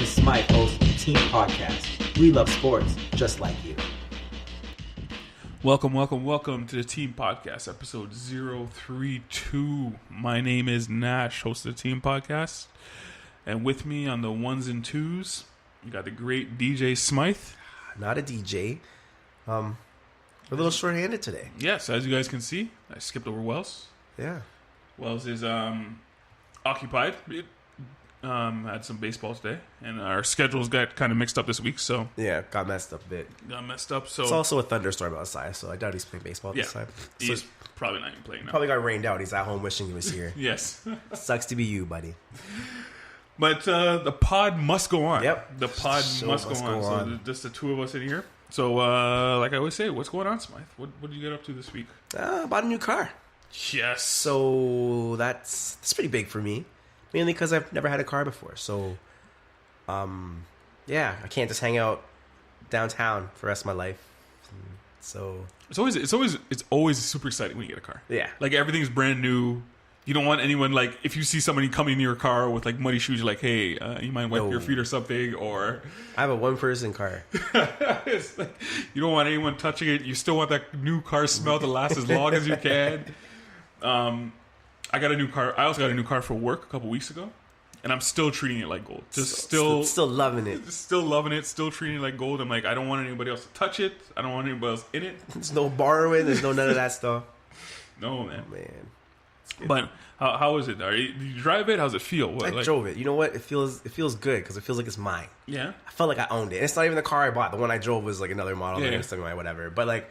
and Smythe host the Team Podcast. We love sports just like you. Welcome to the Team Podcast, episode 032. My name is Nash, host of the Team Podcast. And with me on the ones and twos, you got the great DJ Smythe. Not a DJ. We're a little short-handed today. Yes, as you guys can see, I skipped over Wells. Yeah. Wells is occupied. Had some baseball today, and our schedules got kind of mixed up this week, so... Yeah, got messed up a bit. So it's also a thunderstorm outside, so I doubt he's playing baseball this time. He's So probably not even playing now. probably got rained out. He's at home wishing he was here. Yes. Sucks to be you, buddy. But the pod must go on. Yep. The pod Show must go on. So just the two of us in here. So, like I always say, what's going on, Smythe? What did you get up to this week? Bought a new car. Yes. So that's pretty big for me. Mainly because I've never had a car before. So, yeah, I can't just hang out downtown for the rest of my life. So it's always super exciting when you get a car. Yeah. Like everything's brand new. You don't want anyone, like, if you see somebody coming near your car with like muddy shoes, you're like, hey, you mind wipe your feet or something? Or I have a one-person car. It's like, you don't want anyone touching it. You still want that new car smell to last as long as you can. I got a new car. I also got a new car for work a couple weeks ago, and I'm still treating it like gold. Still loving it. Still loving it. Still treating it like gold. I'm like, I don't want anybody else to touch it. I don't want anybody else in it. There's no borrowing. There's none of that stuff. No, man. Man. But how is it? Did you drive it? How's it feel? I drove it. You know what? It feels good because it feels like it's mine. Yeah. I felt like I owned it. And it's not even the car I bought. The one I drove was like another model, yeah. Something whatever. But like,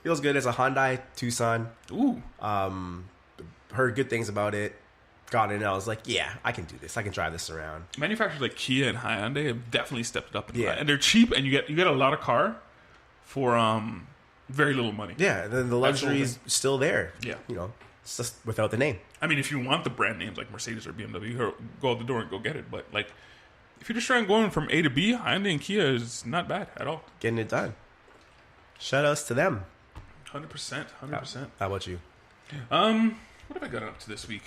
feels good. It's a Hyundai Tucson. Ooh. Heard good things about it. Got in. And I was like, yeah, I can do this. I can drive this around. Manufacturers like Kia and Hyundai have definitely stepped it up. And they're cheap, and you get a lot of car for very little money. Yeah. And then the luxury is still there. Yeah. You know, it's just without the name. I mean, if you want the brand names like Mercedes or BMW, go out the door and go get it. But like, if you're just trying going from A to B, Hyundai and Kia is not bad at all. Getting it done. Shout outs to them. 100%. How about you? What have I got up to this week?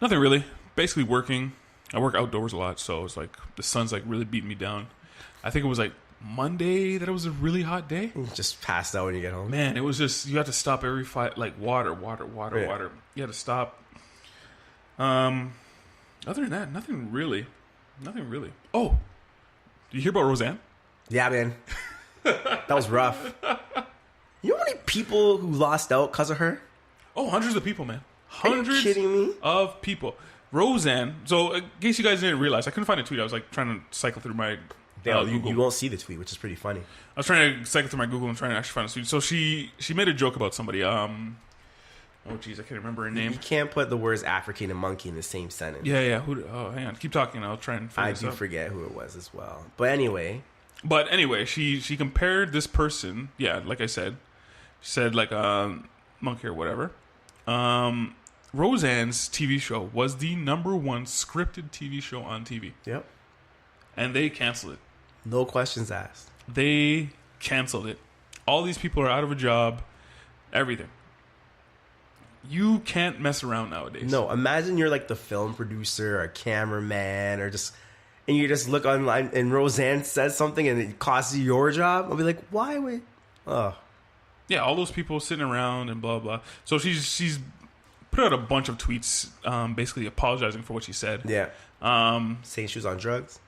Nothing really. Basically working. I work outdoors a lot, so it's like the sun's like really beating me down. I think it was like Monday that it was a really hot day. Just passed out when you get home. Man, it was just, you had to stop every fight, like water. You had to stop. Other than that, nothing really. Oh, did you hear about Roseanne? Yeah, man. That was rough. You know how many people who lost out because of her? Oh, hundreds of people, man. Are you kidding me? Of people. Roseanne. So, in case you guys didn't realize, I couldn't find a tweet. I was like trying to cycle through my Google. You won't see the tweet, which is pretty funny. I was trying to cycle through my Google and trying to actually find a tweet. So she made a joke about somebody. Oh, geez, I can't remember her name. You can't put the words African and monkey in the same sentence. Yeah. Hang on. Keep talking. I'll try and figure this out. I do forget who it was as well. But anyway, she compared this person. Yeah, like I said, she said like monkey or whatever. Roseanne's TV show was the #1 scripted TV show on TV. Yep. And they canceled it. No questions asked. They canceled it. All these people are out of a job. Everything. You can't mess around nowadays. No, imagine you're like the film producer or cameraman and you just look online and Roseanne says something and it costs you your job. I'll be like, why would... Oh. Yeah, all those people sitting around and blah, blah. So she's put out a bunch of tweets basically apologizing for what she said. Yeah. Saying she was on drugs.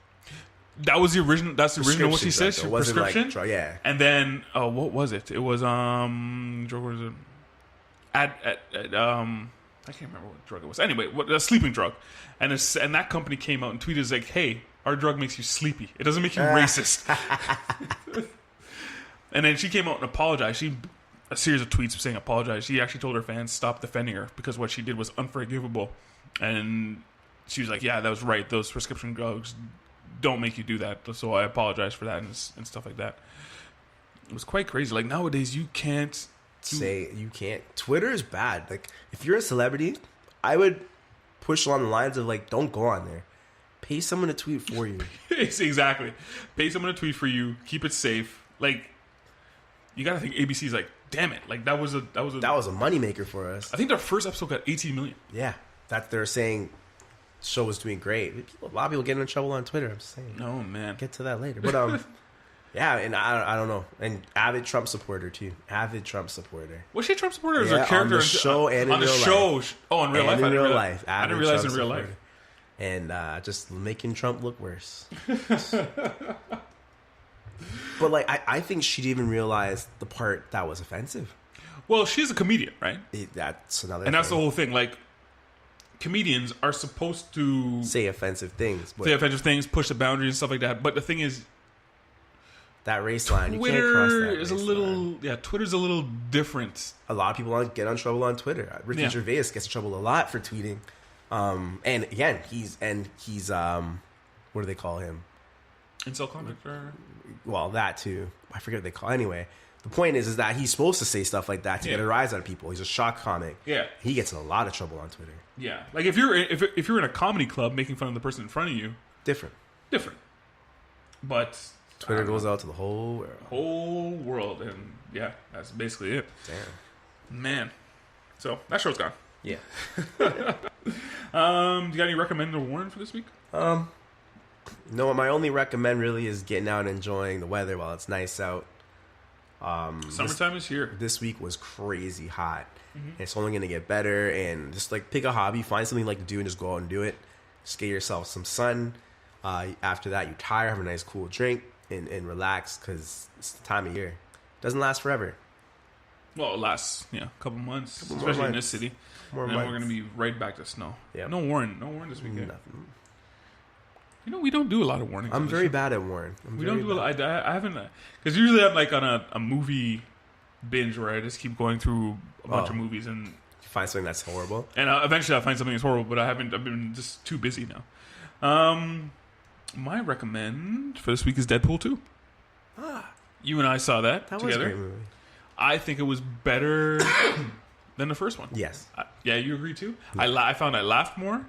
That was the original. That's the original what she said. Prescription. Like, yeah. And then what was it? It was drug was it? I can't remember what drug it was. Anyway, a sleeping drug, and that company came out and tweeted like, "Hey, our drug makes you sleepy. It doesn't make you racist." And then she came out and apologized. A series of tweets saying apologize. She actually told her fans stop defending her because what she did was unforgivable, and she was like, "Yeah, that was right. Those prescription drugs don't make you do that. So I apologize for that and stuff like that." It was quite crazy. Like nowadays, you can't you can't. Twitter is bad. Like if you're a celebrity, I would push along the lines of like, don't go on there. Pay someone to tweet for you. Exactly. Pay someone to tweet for you. Keep it safe. Like you gotta think ABC's like, damn it. Like that was a moneymaker for us. I think their first episode got 18 million. Yeah, that they're saying show was doing great. A lot of people getting in trouble on Twitter. I'm just saying. Oh man, Get to that later. But yeah, and I don't know. And avid Trump supporter too. Avid Trump supporter. was she a Trump supporter? Or was Yeah, her character on the show and on in the real show? life. Oh, in real life. In real life. I didn't Avid realize in Trump real supporter. life. And just making Trump look worse. But like, I think she didn't even realize the part that was offensive. Well, she's a comedian, right? That's another. And that's the thing. whole thing. Like, comedians are supposed to Say offensive things. But say offensive things, push the boundaries and stuff like that. But the thing is, that race line, you can't cross Twitter that is a race little, line. yeah, Twitter's a little different. A lot of people get in trouble on Twitter. Ricky Yeah. Gervais gets in trouble a lot for tweeting. And again, he's what do they call him? Incel comment or Well, that too. I forget what they call. Anyway, the point is that he's supposed to say stuff like that to get a rise out of people. He's a shock comic. Yeah. He gets in a lot of trouble on Twitter. yeah, like if you're in a comedy club making fun of the person in front of you, Different. But Twitter goes out to the whole world. and yeah, that's basically it. Damn. Man, so that show's gone. Yeah. Do you got any recommend or warn for this week? No, my only recommend really is getting out and enjoying the weather while it's nice out. Summertime is here. This week was crazy hot. It's only going to get better, and just like pick a hobby, find something you like to do, and just go out and do it. Just get yourself some sun. After that, you tire, have a nice cool drink, and relax because it's the time of year. Doesn't last forever. Well, it lasts a couple months, more especially in months. this city. More and then we're months. going to be right back to snow. Yep. No warning this weekend. Nothing. We don't do a lot of warnings. I'm on this very show. bad at Warren. We don't do a lot. I haven't, because usually I'm like on a movie binge where I just keep going through a bunch of movies and Find something that's horrible. eventually I'll find something that's horrible, but I haven't. I've been just too busy now. My recommend for this week is Deadpool 2. You and I saw that That together. was a great movie. I think it was better than the first one. Yes. Yeah, you agree too? I found I laughed more.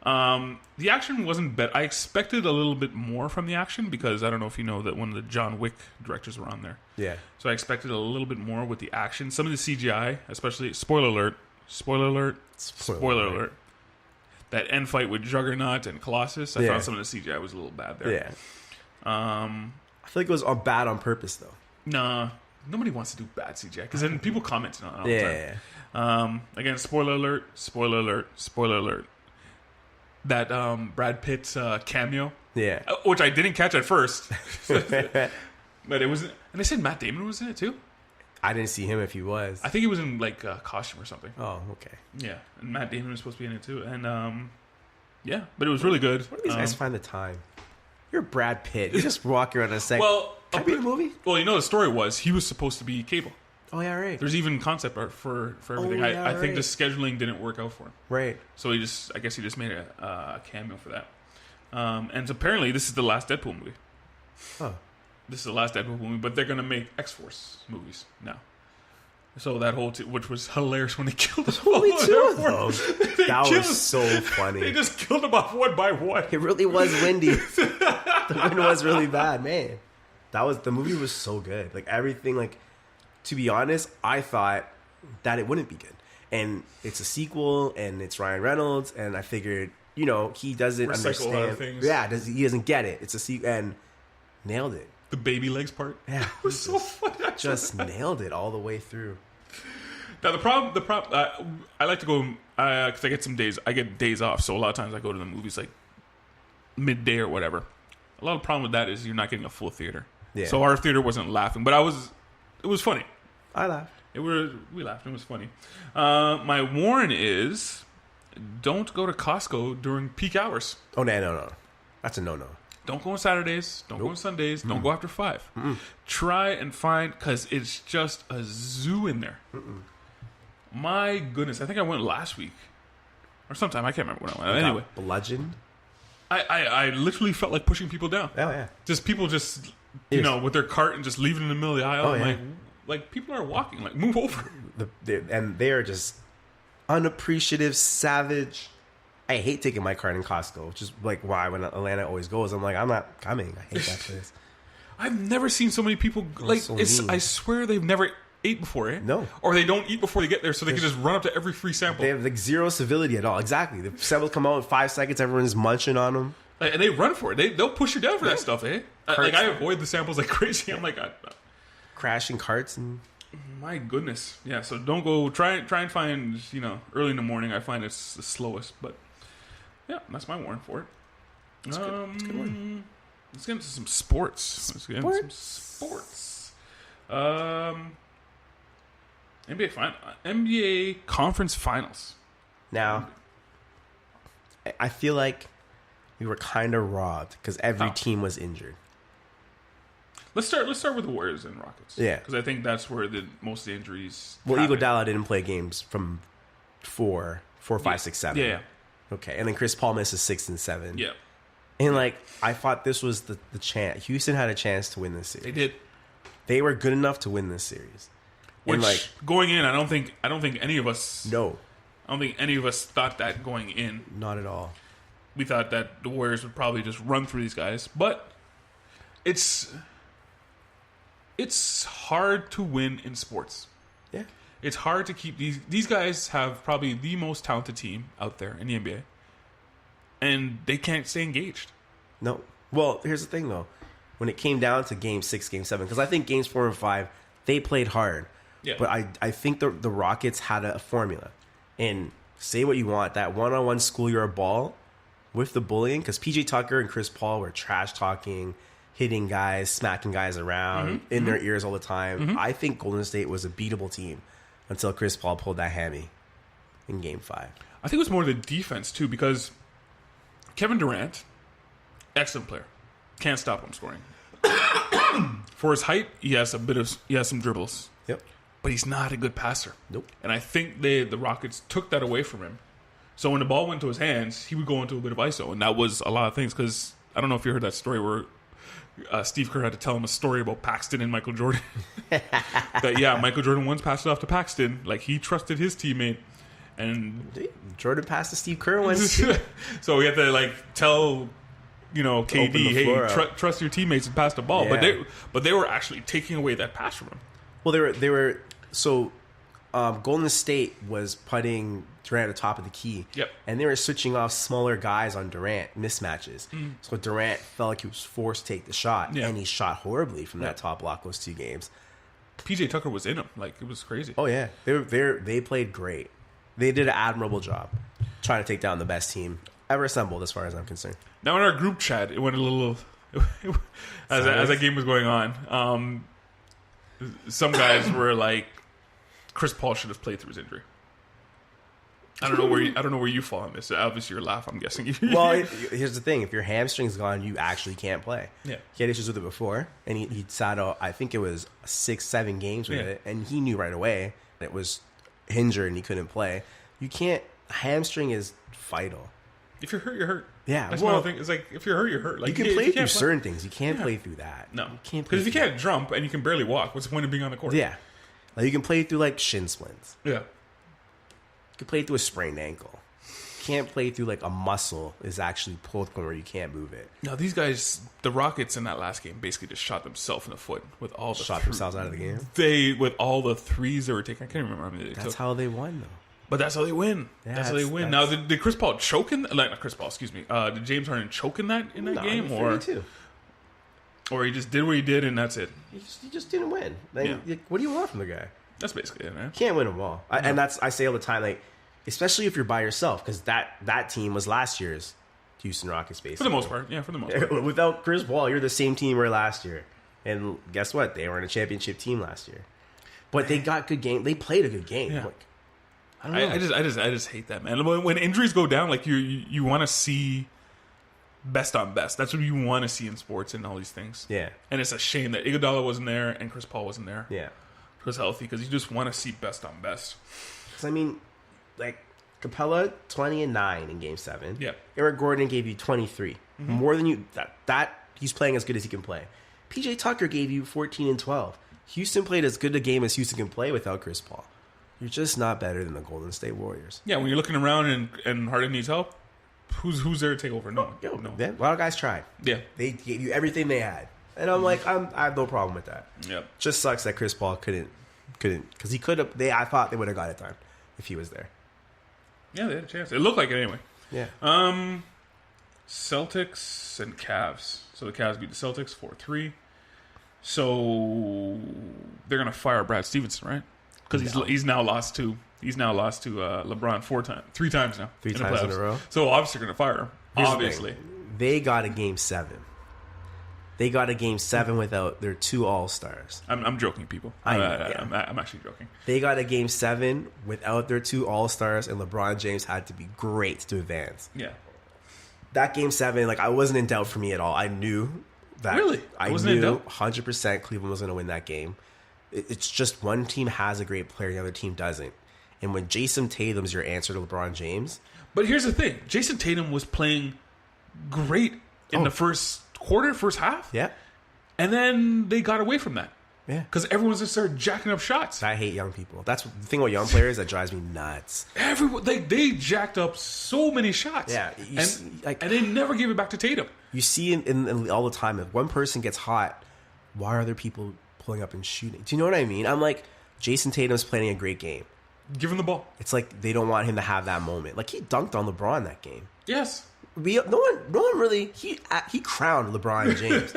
The action wasn't bad. I expected a little bit more from the action because I don't know if you know that one of the John Wick directors were on there. Yeah. So I expected a little bit more with the action. Some of the CGI, especially, spoiler alert, that end fight with Juggernaut and Colossus, I found some of the CGI was a little bad there. Yeah. I feel like it was bad on purpose, though. Nah, nobody wants to do bad CGI because then people comment on it all the time. Yeah. Again, spoiler alert. That Brad Pitt's cameo, Yeah. which I didn't catch at first, but it was, and they said Matt Damon was in it too. I didn't see him if he was. I think he was in like a costume or something. Oh, okay. Yeah, and Matt Damon was supposed to be in it too, and yeah, but it was really good. Where do these guys find the time? You're Brad Pitt. You just walk around a second. Well, Can I be in the movie? Well, the story was he was supposed to be Cable. Oh, yeah, right. There's even concept art for everything. yeah, I think the right. scheduling didn't work out for him. Right. So I guess he just made a cameo for that. And apparently this is the last Deadpool movie. Oh. This is the last Deadpool movie, but they're going to make X-Force movies now. So that whole, which was hilarious when they killed the whole Only two of airport. them. They That killed- was so funny. They just killed them off one by one. It really was windy. The wind was really bad, man. The movie was so good. Like everything, like to be honest, I thought that it wouldn't be good. And it's a sequel and it's Ryan Reynolds and I figured, he doesn't Recycle a lot of understand. things. Yeah, he doesn't get it. It's a sequel and nailed it. The baby legs part. Yeah. It was so funny. Just nailed it all the way through. Now the problem, I like to go because I get some days. I get days off, so a lot of times I go to the movies like midday or whatever. A lot of the problem with that is you're not getting a full theater. Yeah. So our theater wasn't laughing, but it was funny. I laughed. We laughed. It was funny. My warn is, don't go to Costco during peak hours. Oh, no. That's a no-no. Don't go on Saturdays. Don't go on Sundays. Don't go after 5. Try and find, because it's just a zoo in there. My goodness, I think I went last week or sometime. I can't remember when I went. Anyway, Bludgeoned. I literally felt like pushing people down. Oh, yeah. Just people just Yes. with their cart and just leaving it in the middle of the aisle. Oh, I'm yeah. like people are walking. Like move over. And they are just unappreciative, savage. I hate taking my cart in Costco, which is like why when Atlanta always goes, I'm like, I'm not coming. I hate that place. I've never seen so many people like so it's. mean. I swear they've never ate before, eh? No. Or they don't eat before they get there, so they can just run up to every free sample. They have like zero civility at all. Exactly. The samples come out in 5 seconds. Everyone's munching on them. And they run for it. They'll push you down for that stuff, eh? Like, I avoid the samples like crazy. I'm like, crashing carts and... My goodness. Yeah, so don't go... Try and find, early in the morning. I find it's the slowest. But, yeah, that's my warrant for it. It's a good one. Let's get into some sports. NBA conference finals. Now, I feel like we were kind of robbed because every team was injured. Let's start with the Warriors and Rockets. Yeah, because I think that's where most of the injuries. Well, happened. Iguodala didn't play games from 4, 5, 6, 7. Yeah. Okay, and then Chris Paul misses 6 and 7. Yeah. And I thought this was the chance. Houston had a chance to win this series. They did. They were good enough to win this series. Which going in, I don't think any of us. No. I don't think any of us thought that going in. Not at all. We thought that the Warriors would probably just run through these guys, but it's hard to win in sports. Yeah. It's hard to keep these guys have probably the most talented team out there in the NBA. And they can't stay engaged. No. Well, here's the thing, though. When it came down to Game 6, Game 7, because I think Games 4 and 5, they played hard. Yeah. But I think the Rockets had a formula. And say what you want, that one-on-one schoolyard ball with the bullying, because P.J. Tucker and Chris Paul were trash-talking, hitting guys, smacking guys around in their ears all the time. I think Golden State was a beatable team until Chris Paul pulled that hammy in Game 5. I think it was more the defense, too, because Kevin Durant, excellent player. Can't stop him scoring. For his height, he has some dribbles. Yep. But he's not a good passer. Nope. And I think the Rockets took that away from him. So when the ball went to his hands, he would go into a bit of ISO. And that was a lot of things. Because I don't know if you heard that story where Steve Kerr had to tell him a story about Paxton and Michael Jordan. Michael Jordan once passed it off to Paxton. Like, he trusted his teammate. And Jordan passed to Steve Kerr once. So we had to, tell... KD, hey, trust your teammates and pass the ball. Yeah. But they were actually taking away that pass from him. Well, they were so Golden State was putting Durant at the top of the key. Yep. And they were switching off smaller guys on Durant, mismatches. So Durant felt like he was forced to take the shot, and he shot horribly from that top block those 2 games. PJ Tucker was in him. It was crazy. Oh, yeah. They played great. They did an admirable job trying to take down the best team ever assembled, as far as I'm concerned. Now, in our group chat, it went a little... as that game was going on, some guys were like, Chris Paul should have played through his injury. I don't know where you fall on this. Obviously, you're laughing, I'm guessing. Well, here's the thing. If your hamstring's gone, you actually can't play. Yeah. He had issues with it before, and he sat out, I think it was 6, 7 games with it, and he knew right away it was injured and he couldn't play. You can't... Hamstring is vital. If you're hurt, you're hurt. Yeah. That's one thing. It's like, if you're hurt, you're hurt. You can play through certain things. You can't play through that. No. You can't play because if you through can't jump and you can barely walk, what's the point of being on the court? Yeah. You can play through, shin splints. Yeah. You can play through a sprained ankle. You can't play through, a muscle is actually pulled from where you can't move it. No, these guys, the Rockets in that last game basically just shot themselves in the foot with all the... Shot themselves out of the game? With all the threes they were taking. I can't remember how many they took. That's how they won, though. But that's how they win. Yeah, that's how they win. Now, did Chris Paul choke in... not Chris Paul, excuse me. Did James Harden choke in that game? Or he just did what he did and that's it? He just didn't win. What do you want from the guy? That's basically it, man. You can't win them all. And I say all the time, especially if you're by yourself, because that team was last year's Houston Rockets, basically. For the most part, yeah, for the most part. Without Chris Paul, you're the same team you were last year. And guess what? They were in a championship team last year. But they got good game. They played a good game. Yeah. I don't know. I just hate that, man. When injuries go down, you want to see best on best. That's what you want to see in sports and all these things. Yeah. And it's a shame that Iguodala wasn't there and Chris Paul wasn't there. Yeah. He was healthy because you just want to see best on best. Because, Capella, 20 and 9 in Game 7. Yeah. Eric Gordon gave you 23. More than you... That he's playing as good as he can play. PJ Tucker gave you 14 and 12. Houston played as good a game as Houston can play without Chris Paul. You're just not better than the Golden State Warriors. Yeah, when you're looking around and Harden needs help, who's there to take over? No one. No. A lot of guys tried. Yeah. They gave you everything they had. And I'm I have no problem with that. Yeah. Just sucks that Chris Paul couldn't couldn't because he could have. I thought they would have got it done if he was there. Yeah, they had a chance. It looked like it anyway. Yeah. Celtics and Cavs. So the Cavs beat the Celtics 4-3. So they're gonna fire Brad Stevenson, right? Because he's now lost to LeBron 3 times now. 3 times in a row. So obviously they're gonna fire him. Obviously, they got a game 7. They got a game 7 without their 2 All-Stars. I'm joking, people. I know, yeah. I'm actually joking. They got a game 7 without their 2 All-Stars, and LeBron James had to be great to advance. Yeah. That game 7, like, I wasn't in doubt for me at all. I knew that. Really? I knew 100% Cleveland was going to win that game. It's just one team has a great player, the other team doesn't. And when Jason Tatum's your answer to LeBron James. But here's the thing. Jason Tatum was playing great in the first quarter, first half. Yeah. And then they got away from that. Yeah. Because everyone's just started jacking up shots. I hate young people. That's the thing about young players that drives me nuts. Everyone, they jacked up so many shots. Yeah. And they never gave it back to Tatum. You see in all the time, if one person gets hot, why are other people pulling up and shooting? Do you know what I mean? I'm like, Jason Tatum's playing a great game. Give him the ball. It's like they don't want him to have that moment. Like, he dunked on LeBron that game. Yes. No one really. He crowned LeBron James.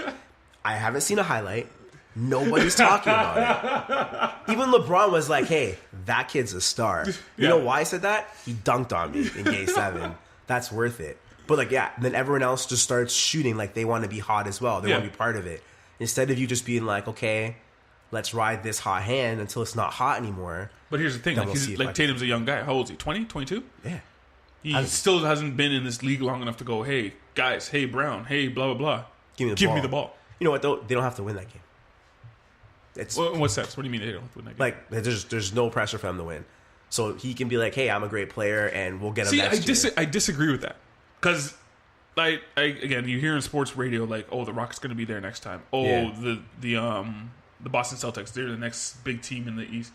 I haven't seen a highlight. Nobody's talking about it. Even LeBron was like, "Hey, that kid's a star." You know why I said that? He dunked on me in Game 7. That's worth it. But like, yeah, and then everyone else just starts shooting like they want to be hot as well. They want to be part of it. Instead of you just being like, "Okay, let's ride this hot hand until it's not hot anymore." But here's the thing: like Tatum's a young guy. How old is he? 20, 22? Yeah. He still hasn't been in this league long enough to go, hey, guys, hey, Brown, hey, blah, blah, blah. Give me the ball. You know what, though? They don't have to win that game. In what sense? What do you mean they don't have to win that game? Like, there's no pressure for them to win. So he can be like, hey, I'm a great player, and we'll get him next year. I disagree with that. Because, again, you hear in sports radio, like, oh, the Rockets going to be there next time. Oh, the Boston Celtics, they're the next big team in the East.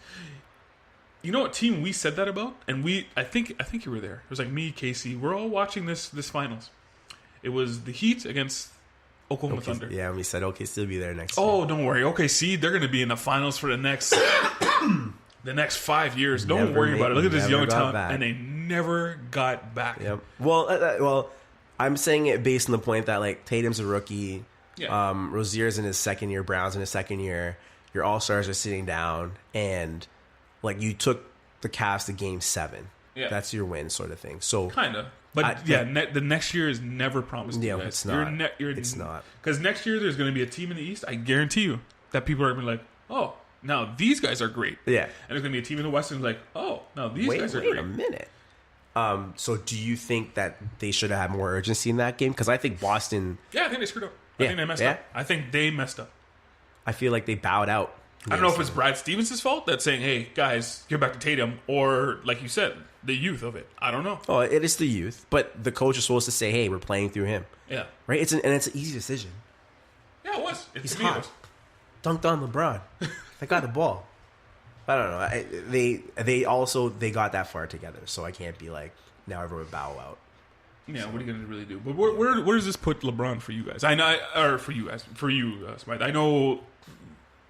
You know what team we said that about? And I think you were there. It was like me, Casey. We're all watching this finals. It was the Heat against Oklahoma Thunder. Yeah, and we said OKC will be there next year. Oh, don't worry. OKC, they're going to be in the finals for the next 5 years. Don't worry about it. Look at this young talent, and they never got back. Yep. Well, I'm saying it based on the point that like Tatum's a rookie. Yeah. Rozier's in his second year. Brown's in his second year. Your All-Stars are sitting down, and like you took the Cavs to Game 7. Yeah. That's your win, sort of thing. So kind of, but the next year is never promised. Yeah, you guys. It's not. It's not, because next year there's going to be a team in the East. I guarantee you that people are going to be like, oh, now these guys are great. Yeah, and there's going to be a team in the West and like, oh, now these guys are great. Wait a minute. So do you think that they should have had more urgency in that game? Because I think Boston. Yeah, I think they screwed up. I think they messed up. I think they messed up. I feel like they bowed out. I don't know if it's Brad Stevens' fault that's saying, hey, guys, get back to Tatum, or, like you said, the youth of it. I don't know. Oh, it is the youth, but the coach is supposed to say, hey, we're playing through him. Yeah. Right? It's an easy decision. Yeah, it was. He's hot. Dunked on LeBron. They got the ball. I don't know. They got that far together, so I can't be like, now everyone bow out. Yeah, what are you going to really do? But where does this put LeBron for you guys? I know, or for you guys, Smythe. I know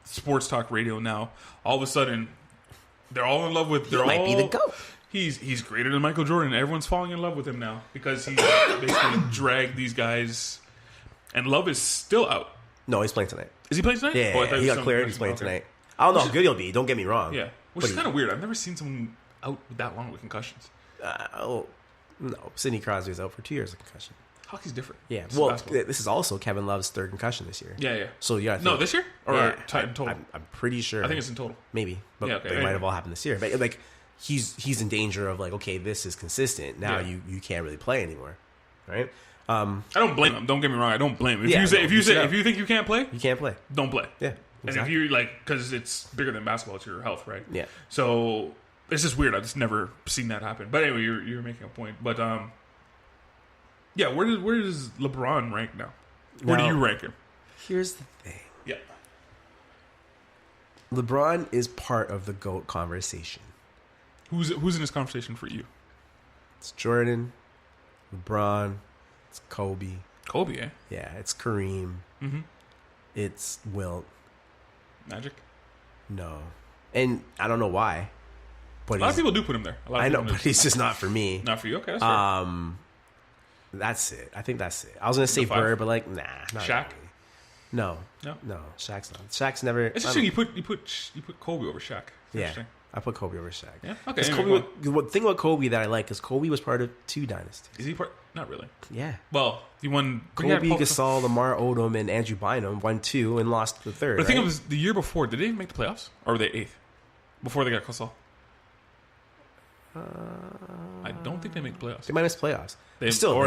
sports talk radio now. All of a sudden, they're all in love with. He might be the GOAT. He's greater than Michael Jordan. Everyone's falling in love with him now because he's basically dragged these guys. And Love is still out. No, he's playing tonight. Is he playing tonight? Yeah, he got cleared. He's playing tonight. I don't know how good he'll be. Don't get me wrong. Yeah, which is kind of weird. I've never seen someone out that long with concussions. No, Sidney Crosby's out for 2 years of concussion. Hockey's different. Yeah, well, this is also Kevin Love's third concussion this year. Yeah. So yeah, no, this year or in total. I'm pretty sure. I think it's in total. Maybe, but they might have all happened this year. But like, he's in danger of like, okay, this is consistent. Now you can't really play anymore, right? I don't blame him. Don't get me wrong. I don't blame him. If you think you can't play, you can't play. Don't play. Yeah, exactly. And if you like, because it's bigger than basketball, it's your health, right? Yeah. So it's just weird. I've just never seen that happen. But anyway, you're making a point. But yeah, where does LeBron rank now? Where do you rank him? Here's the thing. Yeah. LeBron is part of the GOAT conversation. Who's in this conversation for you? It's Jordan, LeBron, it's Kobe. Kobe, eh? Yeah, it's Kareem. Mm-hmm. It's Wilt. Magic? No. And I don't know why. But a lot of people do put him there. I know, but he's just not for me. Not for you? Okay, that's fair. That's it. I think that's it. I was going to say Bird, but like, nah. Not Shaq? really. No. Shaq's not. Shaq's never. It's interesting. You put Kobe over Shaq. Yeah. I put Kobe over Shaq. Yeah. Okay. Anyway, the thing about Kobe that I like is Kobe was part of 2 dynasties. Is he part? Not really. Yeah. Well, he won. Kobe, Gasol, Lamar Odom, and Andrew Bynum won 2 and lost the 3rd. But I think it was the year before. Did they even make the playoffs, or were they 8th before they got Gasol? I don't think they made the playoffs. They might miss playoffs. They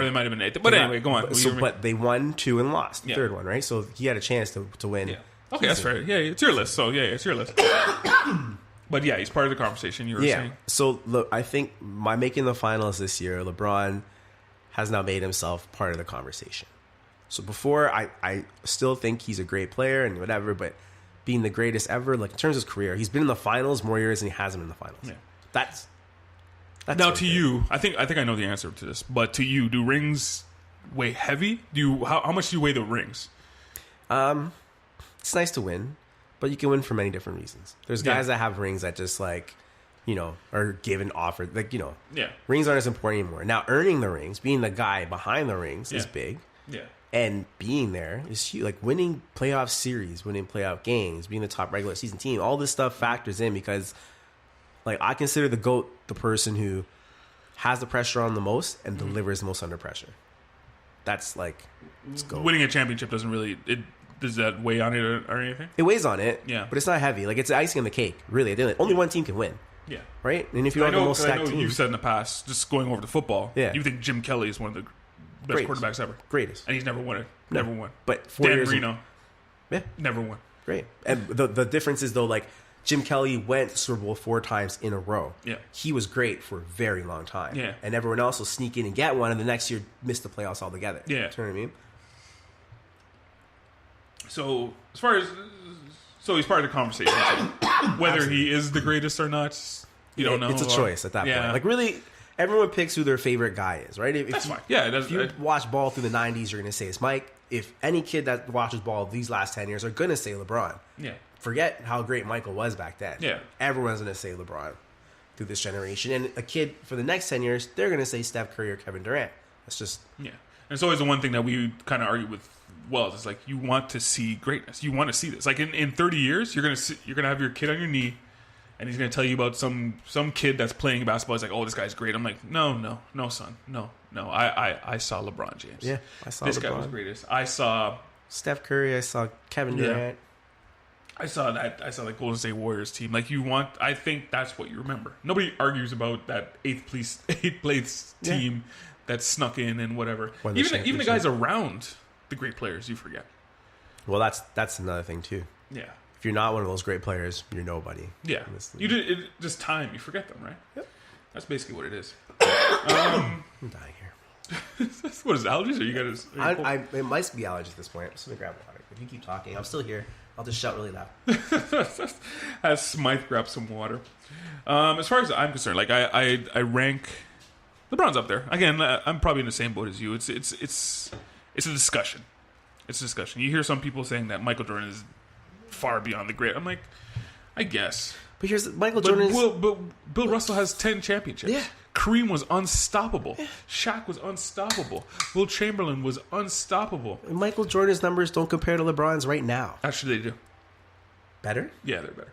might have been 8th. But anyway, go on. But they won 2 and lost the 3rd one, right? So he had a chance to win. Yeah. Okay, that's fair. Yeah, it's your list. So, yeah, it's your list. But, yeah, he's part of the conversation you were saying. So, look, I think by making the finals this year, LeBron has now made himself part of the conversation. So, before, I still think he's a great player and whatever, but being the greatest ever, like, in terms of his career, he's been in the finals more years than he hasn't been in the finals. Yeah. That's now, to you, I think I know the answer to this, but to you, do rings weigh heavy? How much do you weigh the rings? It's nice to win, but you can win for many different reasons. There's guys that have rings that just like, are given, offered, like, rings aren't as important anymore. Now, earning the rings, being the guy behind the rings is big. Yeah. And being there is huge. Like winning playoff series, winning playoff games, being the top regular season team, all this stuff factors in because, like, I consider the GOAT the person who has the pressure on the most and delivers the most under pressure. That's like, let's go. Winning a championship doesn't really... Does that weigh on it or anything? It weighs on it, yeah, but it's not heavy. Like, it's icing on the cake, really. Only one team can win. Yeah. Right? And if you don't have the most stacked team... You've said in the past, just going over to football, you think Jim Kelly is one of the best quarterbacks ever. Greatest. And he's never won it. No. Never won. But 4 years... Dan Marino. Yeah. Never won. Great. And the difference is, though, like, Jim Kelly went to Super Bowl 4 times in a row. Yeah. He was great for a very long time. Yeah. And everyone else will sneak in and get one, and the next year miss the playoffs altogether. Yeah. You know what I mean? So, he's part of the conversation. Whether he is the greatest or not, you don't know. It's a choice at that point. Like, really, everyone picks who their favorite guy is, right? That's fine. Yeah, if you watch ball through the 90s, you're going to say it's Mike. If any kid that watches ball these last 10 years are going to say LeBron. Yeah. Forget how great Michael was back then. Yeah. Everyone's going to say LeBron through this generation. And a kid for the next 10 years, they're going to say Steph Curry or Kevin Durant. That's just... Yeah. And it's always the one thing that we kind of argue with Wells. It's like, you want to see greatness. You want to see this. Like, in 30 years, you're gonna have your kid on your knee, and he's going to tell you about some kid that's playing basketball. He's like, oh, this guy's great. I'm like, no, son. No. I saw LeBron James. Yeah, I saw this LeBron. guy was greatest. I saw... Steph Curry. I saw Kevin Durant. I saw that. I saw the Golden State Warriors team. Like, I think that's what you remember. Nobody argues about that eighth place team that snuck in and whatever. Even the guys around the great players, you forget. Well, that's another thing too. Yeah. If you're not one of those great players, you're nobody. Yeah. Just time. You forget them, right? Yep. That's basically what it is. I'm dying here. What is it, allergies? Or you guys? It might be allergies at this point. I'm just gonna grab water. If you keep talking, I'm still here. I'll just shout really loud. As Smythe grabs some water. As far as I'm concerned, like I rank LeBron's up there. Again, I'm probably in the same boat as you. It's a discussion. It's a discussion. You hear some people saying that Michael Jordan is far beyond the great. I'm like, I guess. But here's Michael Jordan. But Bill Russell has 10 championships. Yeah. Kareem was unstoppable. Yeah. Shaq was unstoppable. Will Chamberlain was unstoppable. And Michael Jordan's numbers don't compare to LeBron's right now. Actually, they do. Better? Yeah, they're better.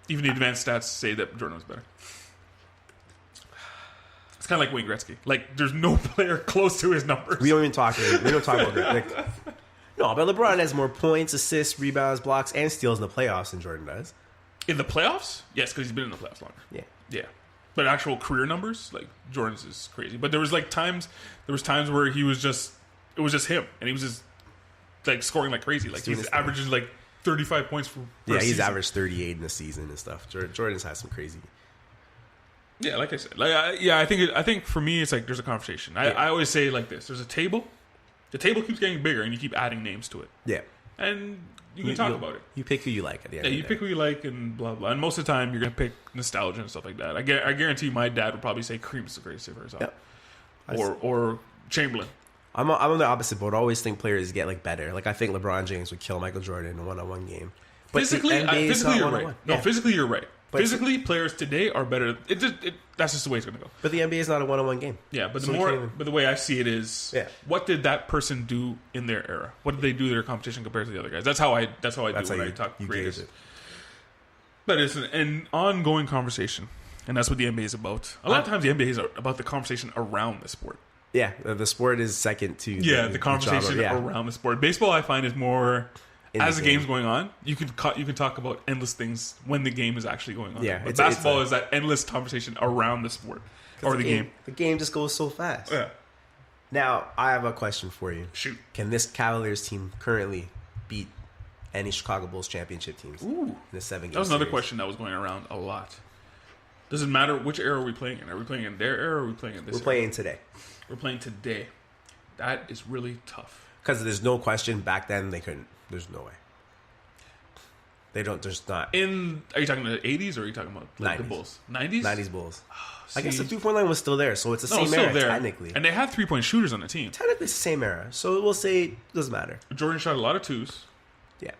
Even the advanced stats say that Jordan was better. It's kind of like Wayne Gretzky. Like, there's no player close to his numbers. We don't even talk. We don't talk about it. Like, no, but LeBron has more points, assists, rebounds, blocks, and steals in the playoffs than Jordan does. In the playoffs? Yes, because he's been in the playoffs longer. Yeah. But actual career numbers, like, Jordan's is crazy. But there was times where it was just him, and he was just like scoring like crazy. Like, he's averaging like 35 points for he's season. Averaged 38 in a season and stuff. Jordan's has some crazy. Yeah, like I said, I think for me, it's like there's a conversation. I always say it like this: there's a table. The table keeps getting bigger, and you keep adding names to it. Yeah, and you can talk about it. You pick who you like at the end. Yeah, you pick who you like, and blah blah. And most of the time, you're gonna pick nostalgia and stuff like that. I guarantee my dad would probably say Kareem's the greatest ever. Yeah. Or Chamberlain. I'm on the opposite boat. I always think players get like better. Like, I think LeBron James would kill Michael Jordan in a one-on-one game. But physically you're right. No, physically you're right. Physically, players today are better. That's just the way it's going to go. But the NBA is not a one-on-one game. Yeah, but So but the way I see it is, what did that person do in their era? What did they do in their competition compared to the other guys? That's how I do when I talk greatest. But it's an ongoing conversation, and that's what the NBA is about. A lot of times, the NBA is about the conversation around the sport. Yeah, the sport is second to the conversation around the sport. Baseball, I find, is more as the game's going on. You can talk about endless things when the game is actually going on. Yeah, but basketball is that endless conversation around the sport or the game. The game just goes so fast. Yeah. Now, I have a question for you. Shoot. Can this Cavaliers team currently beat any Chicago Bulls championship teams in the 7-game That was another series? question that was going around a lot. Does it matter which era are we playing in? Are we playing in their era or are we playing in this era? We're playing today. We're playing today. That is really tough. Because there's no question back then they couldn't. There's no way. They don't. There's not. Are you talking about the 80s or are you talking about the Bulls? 90s? 90s Bulls. I guess the 3-point line was still there, so it's the same era technically. And they had 3-point shooters on the team. Technically, it's the same era, so we'll say it doesn't matter. Jordan shot a lot of twos. Yeah.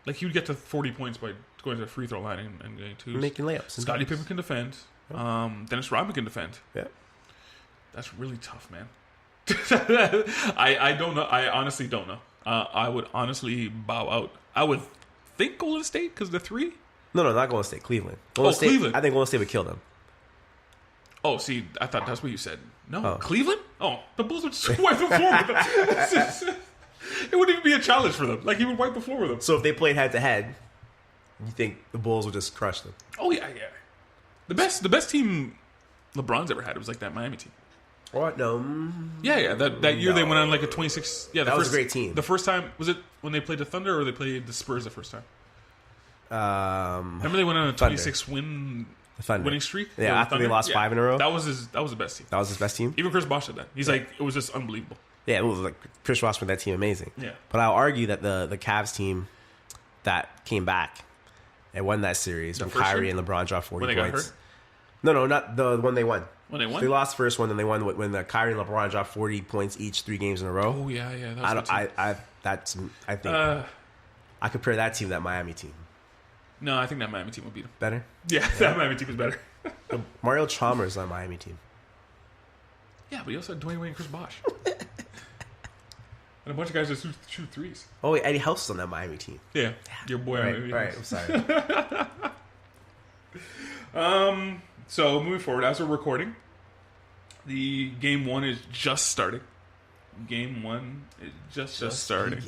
Like he would get to 40 points by going to the free throw line and getting twos. Making layups. Scottie Pippen can defend. Dennis Rodman can defend. Yeah. That's really tough, man. I don't know. I honestly don't know. I would honestly bow out. I would think Golden State because they're 3. No, not Golden State. Cleveland. Cleveland. I think Golden State would kill them. Oh, see, I thought that's what you said. No, Cleveland? Oh, the Bulls would just wipe the floor with them. It wouldn't even be a challenge for them. Like, he would wipe the floor with them. So if they played head-to-head, you think the Bulls would just crush them? Oh, yeah. The best team LeBron's ever had was like that Miami team. What? No. Yeah. That year they went on like a 26. Yeah, that was a great team. The first time, was it when they played the Thunder or they played the Spurs the first time? Remember they went on a 26 winning streak? Yeah, after they lost 5 in a row. That was the best team. That was his best team? Even Chris Bosh said that. He's like, it was just unbelievable. Yeah, it was like Chris Bosh made that team amazing. Yeah. But I'll argue that the Cavs team that came back and won that series when Kyrie and LeBron dropped 40 points. Got hurt? No, not the one they won. When they won? They lost the first one, then they won when the Kyrie and LeBron dropped 40 points each 3 games in a row. Oh, yeah. I think I compare that team to that Miami team. No, I think that Miami team would beat them. Better? Yeah, that Miami team is better. Mario Chalmers on Miami team. Yeah, but he also had Dwayne Wade and Chris Bosh. And a bunch of guys that shoot threes. Oh, wait, Eddie House on that Miami team. Yeah, your boy. Right, I'm sorry. So moving forward, as we're recording, the game 1 is just starting. Game 1 is just starting.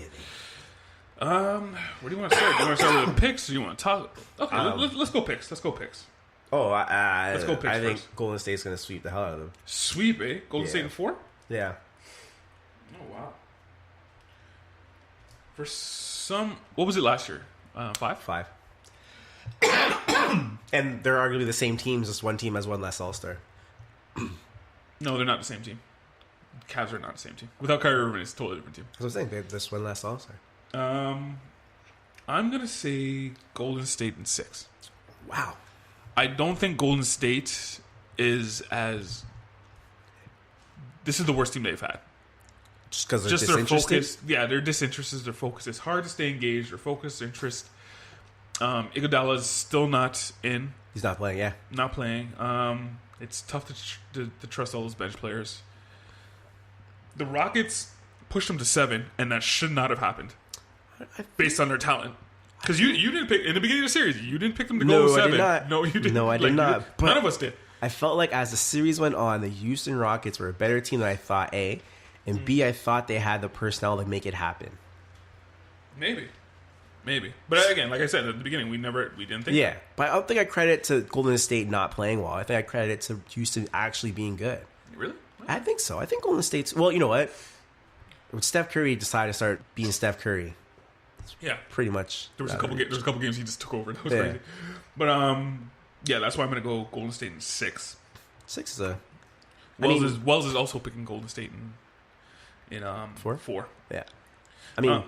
Where do you want to start? Do you want to start with the picks? Or do you want to talk? Okay, let's go picks. Let's go picks. Oh, let's go picks I think first. Golden State's going to sweep the hell out of them. Sweep, eh? Golden State in 4? Yeah. Oh, wow. For some... What was it last year? 5? 5. And they're arguably the same teams. Just one team has one less All-Star. No, they're not the same team. Cavs are not the same team. Without Kyrie Irving, it's a totally different team. That's what I'm saying. They have just one less All-Star. I'm going to say Golden State in 6. Wow. I don't think Golden State is as... This is the worst team they've had. Just because they're disinterested? Their focus. Yeah, they're disinterested. Their focus. It's hard to stay engaged. Their focus, their interest. Iguodala is still not in. He's not playing, yeah. Not playing. It's tough to trust all those bench players. The Rockets pushed them to 7, and that should not have happened based on their talent. Because you didn't pick, in the beginning of the series, you didn't pick them to go 7. I did not. No, you didn't. No, I did not. None of us did. I felt like as the series went on, the Houston Rockets were a better team than I thought, A. And B, I thought they had the personnel to make it happen. Maybe. But again, like I said at the beginning, we didn't think. Yeah, but I don't think I credit to Golden State not playing well. I think I credit it to Houston actually being good. Really? I think so. I think Golden State's... Well, you know what? When Steph Curry decided to start being Steph Curry, yeah, pretty much... There was a couple games he just took over. That was crazy. But, yeah, that's why I'm going to go Golden State in 6. 6 is a... Wells is also picking Golden State in 4. Yeah. I mean...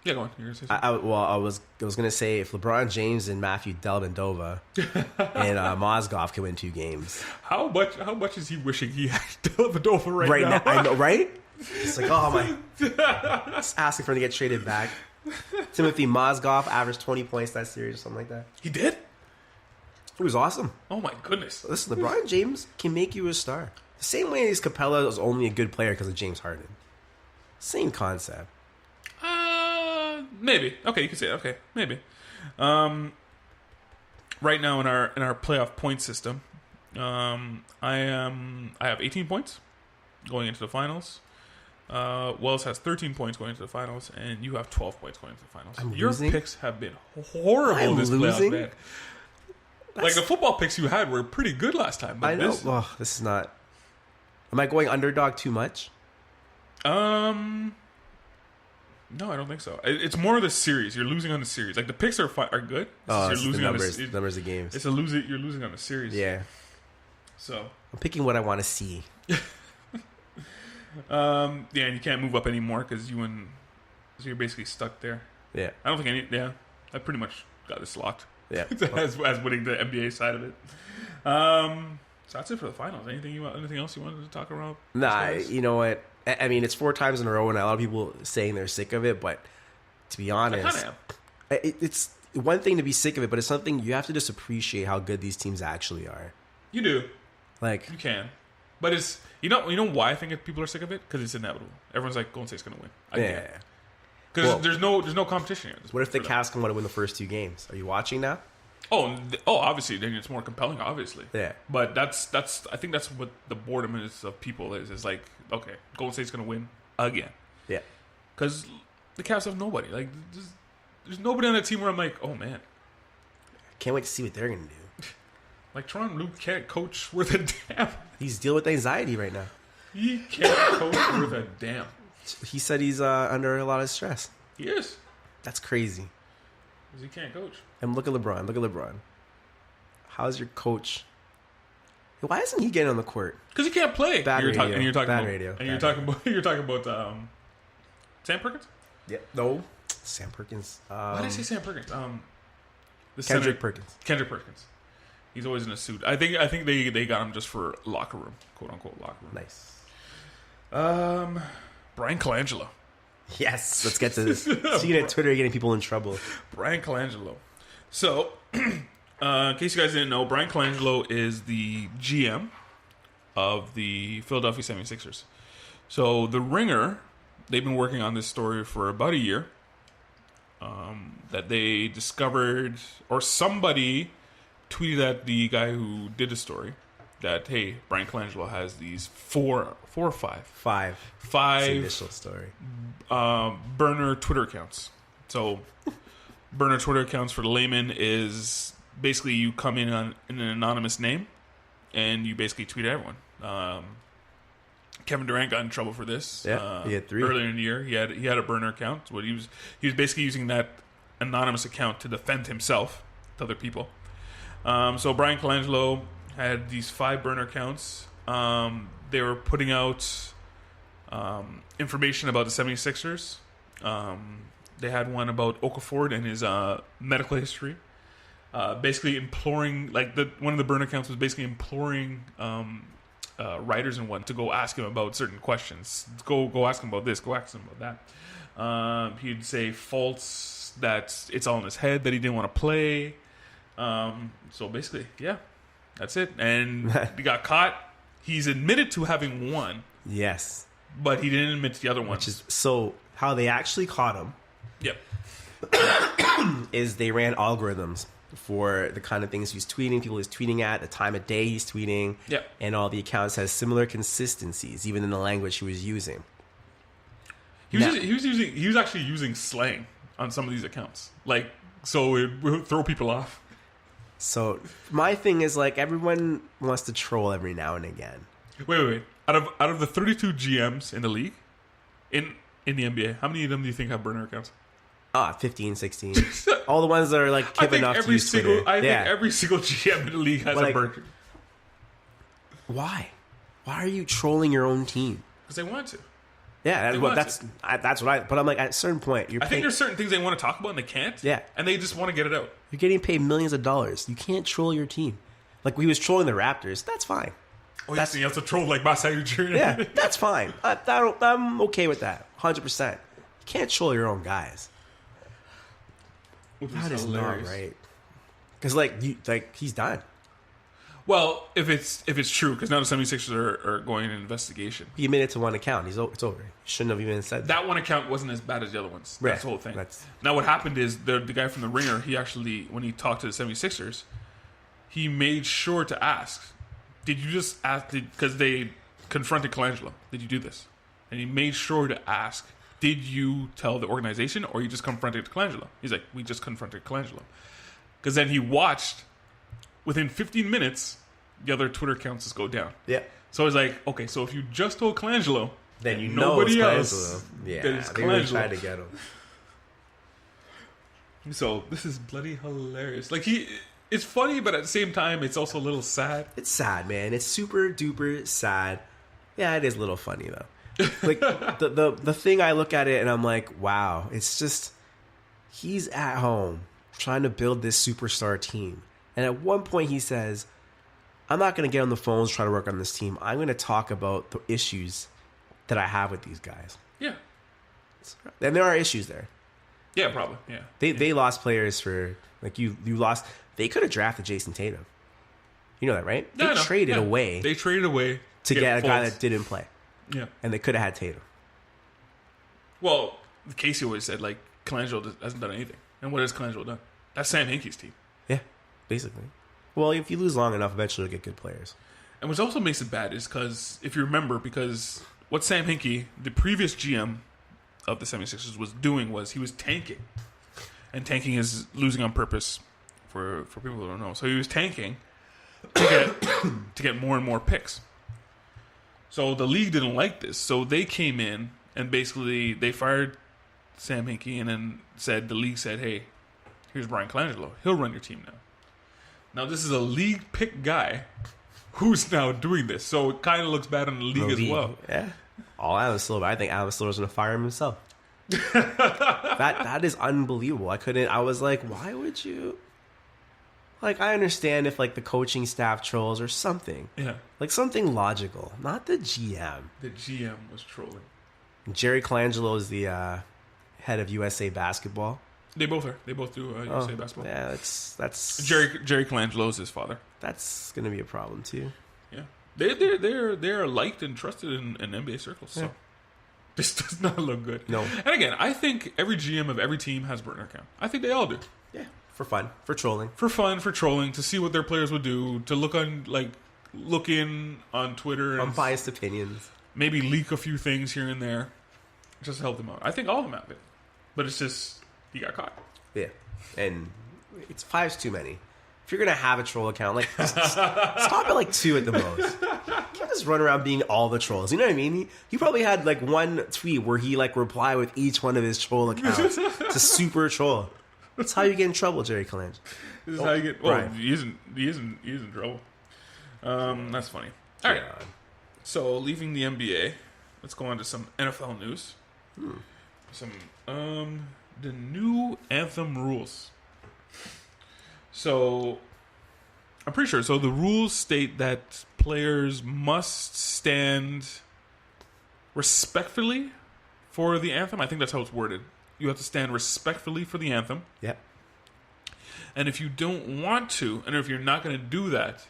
yeah, go on. You're gonna say something? I was gonna say if LeBron James and Matthew Dellavedova and Mozgov can win 2 games. How much is he wishing he had Dellavedova right now? I know, right? It's like, oh my, just asking for him to get traded back. Timothy Mozgov averaged 20 points that series or something like that. He did? It was awesome. Oh my goodness. Listen, LeBron James can make you a star. The same way as Capella was only a good player because of James Harden. Same concept. Maybe. Okay, you can say that. Okay, maybe. Right now in our playoff point system, I have 18 points going into the finals. Wells has 13 points going into the finals, and you have 12 points going into the finals. Your picks have been horrible this playoff, man. Like the football picks you had were pretty good last time. But I know. This is not. Am I going underdog too much? No, I don't think so. It's more of the series. You're losing on the series. Like the picks are good. Oh, you're losing numbers of games. You're losing on the series. Yeah. So I'm picking what I want to see. Yeah, and you can't move up anymore because so you're basically stuck there. Yeah. I don't think I pretty much got this locked. Yeah. as winning the NBA side of it. So that's it for the finals. Anything else you wanted to talk about? Nah, you know what? I mean, it's 4 times in a row, and a lot of people saying they're sick of it. But to be honest, I kind of am. It's one thing to be sick of it, but it's something you have to just appreciate how good these teams actually are. You do. Like you can, but it's you know why I think people are sick of it because it's inevitable. Everyone's like Golden State's going to win. Yeah. Because there's no competition here. What if the Cavs can want to win the first 2 games? Are you watching now? Oh, obviously, then it's more compelling, obviously. Yeah. But that's I think that's what the boredom is of people is like, okay, Golden State's going to win again. Yeah. Because the Cavs have nobody. Like, there's nobody on that team where I'm like, oh, man. Can't wait to see what they're going to do. Like, Toronto Luke can't coach worth a damn. He's dealing with anxiety right now. He can't coach worth a damn. He said he's under a lot of stress. He is. That's crazy. Because he can't coach. And look at LeBron. How's your coach? Why isn't he getting on the court? Because he can't play. Bad radio. You're talking about Sam Perkins? Yeah. No. Sam Perkins. Why did I say Sam Perkins? Kendrick Perkins. Kendrick Perkins. He's always in a suit. I think they got him just for locker room, quote unquote locker room. Nice. Bryan Colangelo. Yes, let's get to this. Seeing it on Twitter, getting people in trouble. Bryan Colangelo. So, in case you guys didn't know, Bryan Colangelo is the GM of the Philadelphia 76ers. So, The Ringer, they've been working on this story for about a year. That they discovered, or somebody tweeted at the guy who did the story that, hey, Bryan Colangelo has these four or five. Five. It's the initial story. Burner Twitter accounts. So, burner Twitter accounts for the layman is basically you come in on an anonymous name and you basically tweet at everyone. Kevin Durant got in trouble for this. Yeah, he had 3 earlier in the year. He had a burner account. What he was basically using that anonymous account to defend himself to other people. So Bryan Colangelo had these 5 burner accounts. They were putting out information about the 76ers. They had one about Okafor and his medical history. Basically imploring, one of the burner accounts was basically imploring writers and one to go ask him about certain questions. Go ask him about this. Go ask him about that. He'd say faults that it's all in his head that he didn't want to play. So basically, yeah, that's it. And he got caught. He's admitted to having one. Yes. But he didn't admit to the other one. So how they actually caught him. Yep. Is they ran algorithms for the kind of things he's tweeting, people he's tweeting at, the time of day he's tweeting. Yep. And all the accounts has similar consistencies, even in the language he was using. He was actually using slang on some of these accounts. So it would throw people off. So my thing is everyone wants to troll every now and again. Wait. Out of the 32 GMs in the league, in the NBA, how many of them do you think have burner accounts? 15, 16. All the ones that are hip enough to use Twitter. I think every single GM in the league has a burner. Why? Why are you trolling your own team? Because they want to. Yeah, that's what I. But I'm at a certain point, I think there's certain things they want to talk about and they can't. Yeah, and they just want to get it out. You're getting paid millions of dollars. You can't troll your team. He was trolling the Raptors. That's fine. Oh, that's you have to troll Masai Ujiri. Yeah, that's fine. I'm okay with that. 100%. You can't troll your own guys. That is not right. Because he's done. Well, if it's true, because now the 76ers are going in an investigation. He admitted to one account. It's over. Shouldn't have even said that. That one account wasn't as bad as the other ones. That's Right. the whole thing. That's- Now what happened is the guy from the Ringer, he actually, when he talked to the 76ers, he made sure to ask, did you just ask, because they confronted Colangelo, did you do this? And he made sure to ask, did you tell the organization or you just confronted Colangelo? He's like, we just confronted Colangelo. Because then he watched, within 15 minutes, the other Twitter accounts just go down. Yeah. So he's like, okay, so if you just told Colangelo, Then you and know nobody it's else, Colangelo. Yeah, then it's they really Colangelo. tried to get him. So this is bloody hilarious. Like it's funny, but at the same time, it's also a little sad. It's sad, man. It's super duper sad. Yeah, it is a little funny though. Like the thing I look at it and I'm like, wow, it's just he's at home trying to build this superstar team. And at one point he says, I'm not going to get on the phones try to work on this team. I'm going to talk about the issues that I have with these guys. Yeah. And there are issues there. Yeah, probably. Yeah. They lost players for like you lost. They could have drafted Jason Tatum. You know that, right? Yeah, They traded away They traded away to get a guy Fultz. that didn't play. Yeah. And they could have had Tatum. Well, Casey always said like Colangelo hasn't done anything, and what has Colangelo done? That's Sam Hinkie's team. Yeah, basically. Well, if you lose long enough, eventually you'll get good players. And what also makes it bad is because if you remember, because what Sam Hinkie, the previous GM of the 76ers, was doing was he was tanking, and tanking is losing on purpose. For people who don't know, so he was tanking to get more and more picks. So the league didn't like this, so they came in and basically they fired Sam Hinkie and then the league said, "Hey, here's Bryan Colangelo. He'll run your team now." Now this is a league pick guy who's now doing this, so it kind of looks bad on the league as well. Yeah. All Adam Silver. I think Adam Silver's going to fire him himself. that is unbelievable. I was like, why would you? Like, I understand if, like, the coaching staff trolls or something. Yeah. Like, something logical. Not the GM. The GM was trolling. Jerry Colangelo is the head of USA Basketball. They both are. They both do USA Basketball. Yeah, that's... Jerry Colangelo is his father. That's going to be a problem, too. Yeah. They're liked and trusted in NBA circles, so... Yeah. This does not look good. No. And again, I think every GM of every team has a burner account. I think they all do. Yeah. For fun. For trolling. For fun, for trolling, to see what their players would do, to look in on Twitter and Unbiased opinions. maybe leak a few things here and there, just to help them out. I think all of them have it, but it's just he got caught. Yeah. And it's 5's too many. If you're going to have a troll account, like, stop at like 2 at the most. You can't just run around being all the trolls. You know what I mean? He probably had like one tweet where he like replied with each one of his troll accounts. It's a super troll. That's how you get in trouble, Jerry Colangelo. This is how you get. Well, Brian. he isn't in trouble. That's funny. All right. Yeah. So leaving the NBA, let's go on to some NFL news. Some the new anthem rules. So I'm pretty sure. So the rules state that players must stand respectfully for the anthem. I think that's how it's worded. You have to stand respectfully for the anthem. Yep. And if you don't want to, and if you're not going to do that,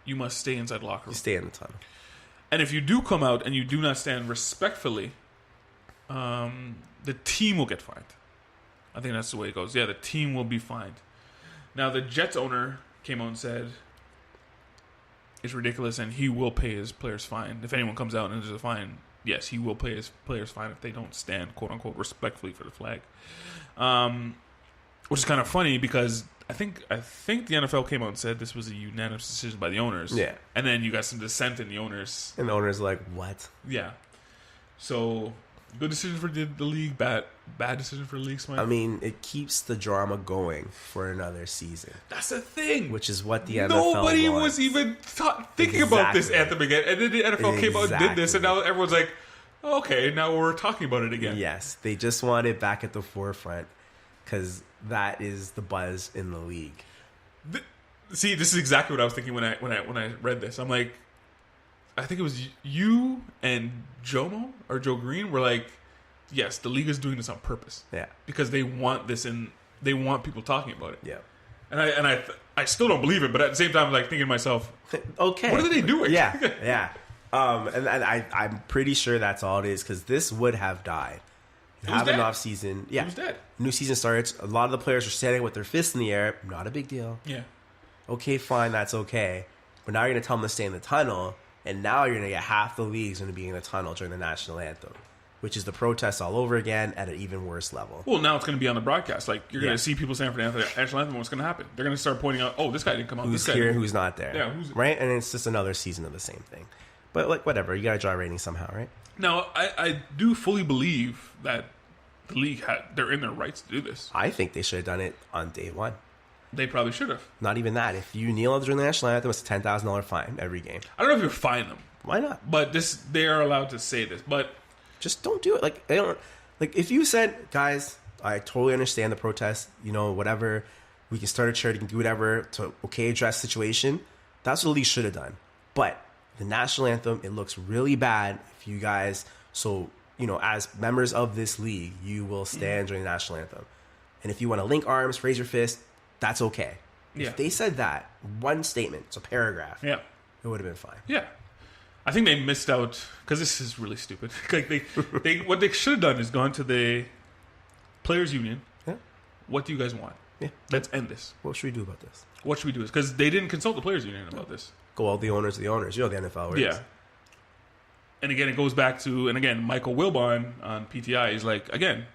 you must stay inside the locker room. You stay in the tunnel. And if you do come out and you do not stand respectfully, the team will get fined. I think that's the way it goes. Yeah, the team will be fined. Now, the Jets owner came out and said it's ridiculous and he will pay his players fine. If anyone comes out and there's a fine, yes, he will pay his players fine if they don't stand, quote-unquote, respectfully for the flag. Which is kind of funny because I think the NFL came out and said this was a unanimous decision by the owners. Yeah. And then you got some dissent in the owners. And the owner's like, what? Yeah. So, good decision for the league, bad decision for the league, Smythe. I mean, it keeps the drama going for another season. That's the thing. Which is what the NFL Nobody wants. was even thinking about this anthem again. And then the NFL came out and did this, and now everyone's like, okay, now we're talking about it again. Yes, they just want it back at the forefront because that is the buzz in the league. See, this is exactly what I was thinking when I read this. I'm like, I think it was you and Joe Green were like, yes, the league is doing this on purpose. Yeah. Because they want this and they want people talking about it. Yeah. I still don't believe it, but at the same time, I'm like thinking to myself, okay, what are they doing? Yeah. And I'm pretty sure that's all it is, because this would have died. You have an off season. Yeah. It was dead. New season starts. A lot of the players are standing with their fists in the air. Not a big deal. Yeah. Okay, fine, that's okay. But now you're going to tell them to stay in the tunnel, and now you're going to get half the leagues going to be in the tunnel during the national anthem, which is the protest all over again at an even worse level. Well, now it's going to be on the broadcast. Like, you're going to see people saying for the national anthem, what's going to happen? They're going to start pointing out, oh, this guy didn't come out. Who's this guy here, didn't. who's not there. Yeah, right? And it's just another season of the same thing. But, like, whatever. You got to draw ratings somehow, right? Now, I do fully believe that the league they're in their rights to do this. I think they should have done it on day one. They probably should have. Not even that. If you kneel during the national anthem, it's a $10,000 fine every game. I don't know if you fine them. Why not? But they are allowed to say this. But just don't do it. Like, they don't. Like, if you said, guys, I totally understand the protest. You know, whatever. We can start a charity, can do whatever to address the situation. That's what the league should have done. But the national anthem, it looks really bad if you guys. So, you know, as members of this league, you will stand during the national anthem. And if you want to link arms, raise your fist, that's okay. Yeah. If they said that, one statement, it's a paragraph, yeah, it would have been fine. Yeah. I think they missed out, because this is really stupid. Like they what they should have done is gone to the players' union. Yeah. What do you guys want? Yeah. Let's end this. What should we do about this? What should we do? Because they didn't consult the players' union about this. Go all the owners of the owners. You know the NFL works. Yeah. And again, it goes back to, and again, Michael Wilbon on PTI is like, again,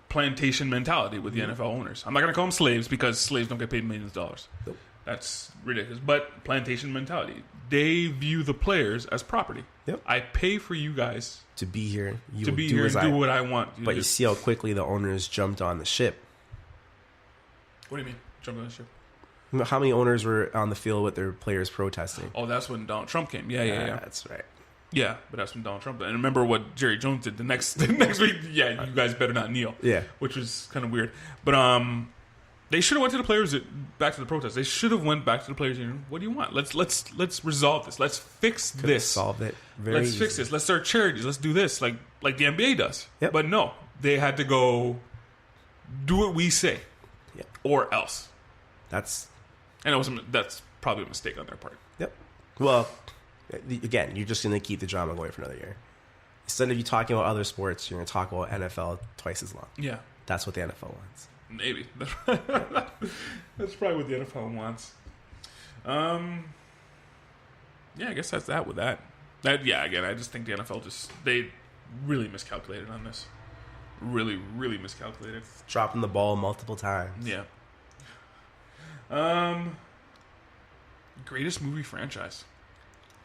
plantation mentality with the NFL owners. I'm not going to call them slaves, because slaves don't get paid millions of dollars. Nope. That's ridiculous. But plantation mentality. They view the players as property. Yep. I pay for you guys to be here. You to will be do here as and do what I want. But you see how quickly the owners jumped on the ship. What do you mean? Jump on the ship? How many owners were on the field with their players protesting? Oh, that's when Donald Trump came. Yeah. That's right. Yeah, but that's when Donald Trump. And remember what Jerry Jones did the next week. Yeah, you guys better not kneel. Yeah, which was kind of weird. But they should have went to the players back to the protest. They should have went back to the players union. What do you want? Let's resolve this. Let's fix this. Solve it. Let's fix this. Let's start charities. Let's do this like the NBA does. Yep. But no, they had to go do what we say, or else. That's probably a mistake on their part. Yep. Well, again, you're just going to keep the drama going for another year. Instead of you talking about other sports, you're going to talk about NFL twice as long. Yeah. That's what the NFL wants. Maybe. That's probably what the NFL wants. Yeah, I guess that's that with that. Again, I just think the NFL they really miscalculated on this. Really, really miscalculated. Dropping the ball multiple times. Yeah. Greatest movie franchise.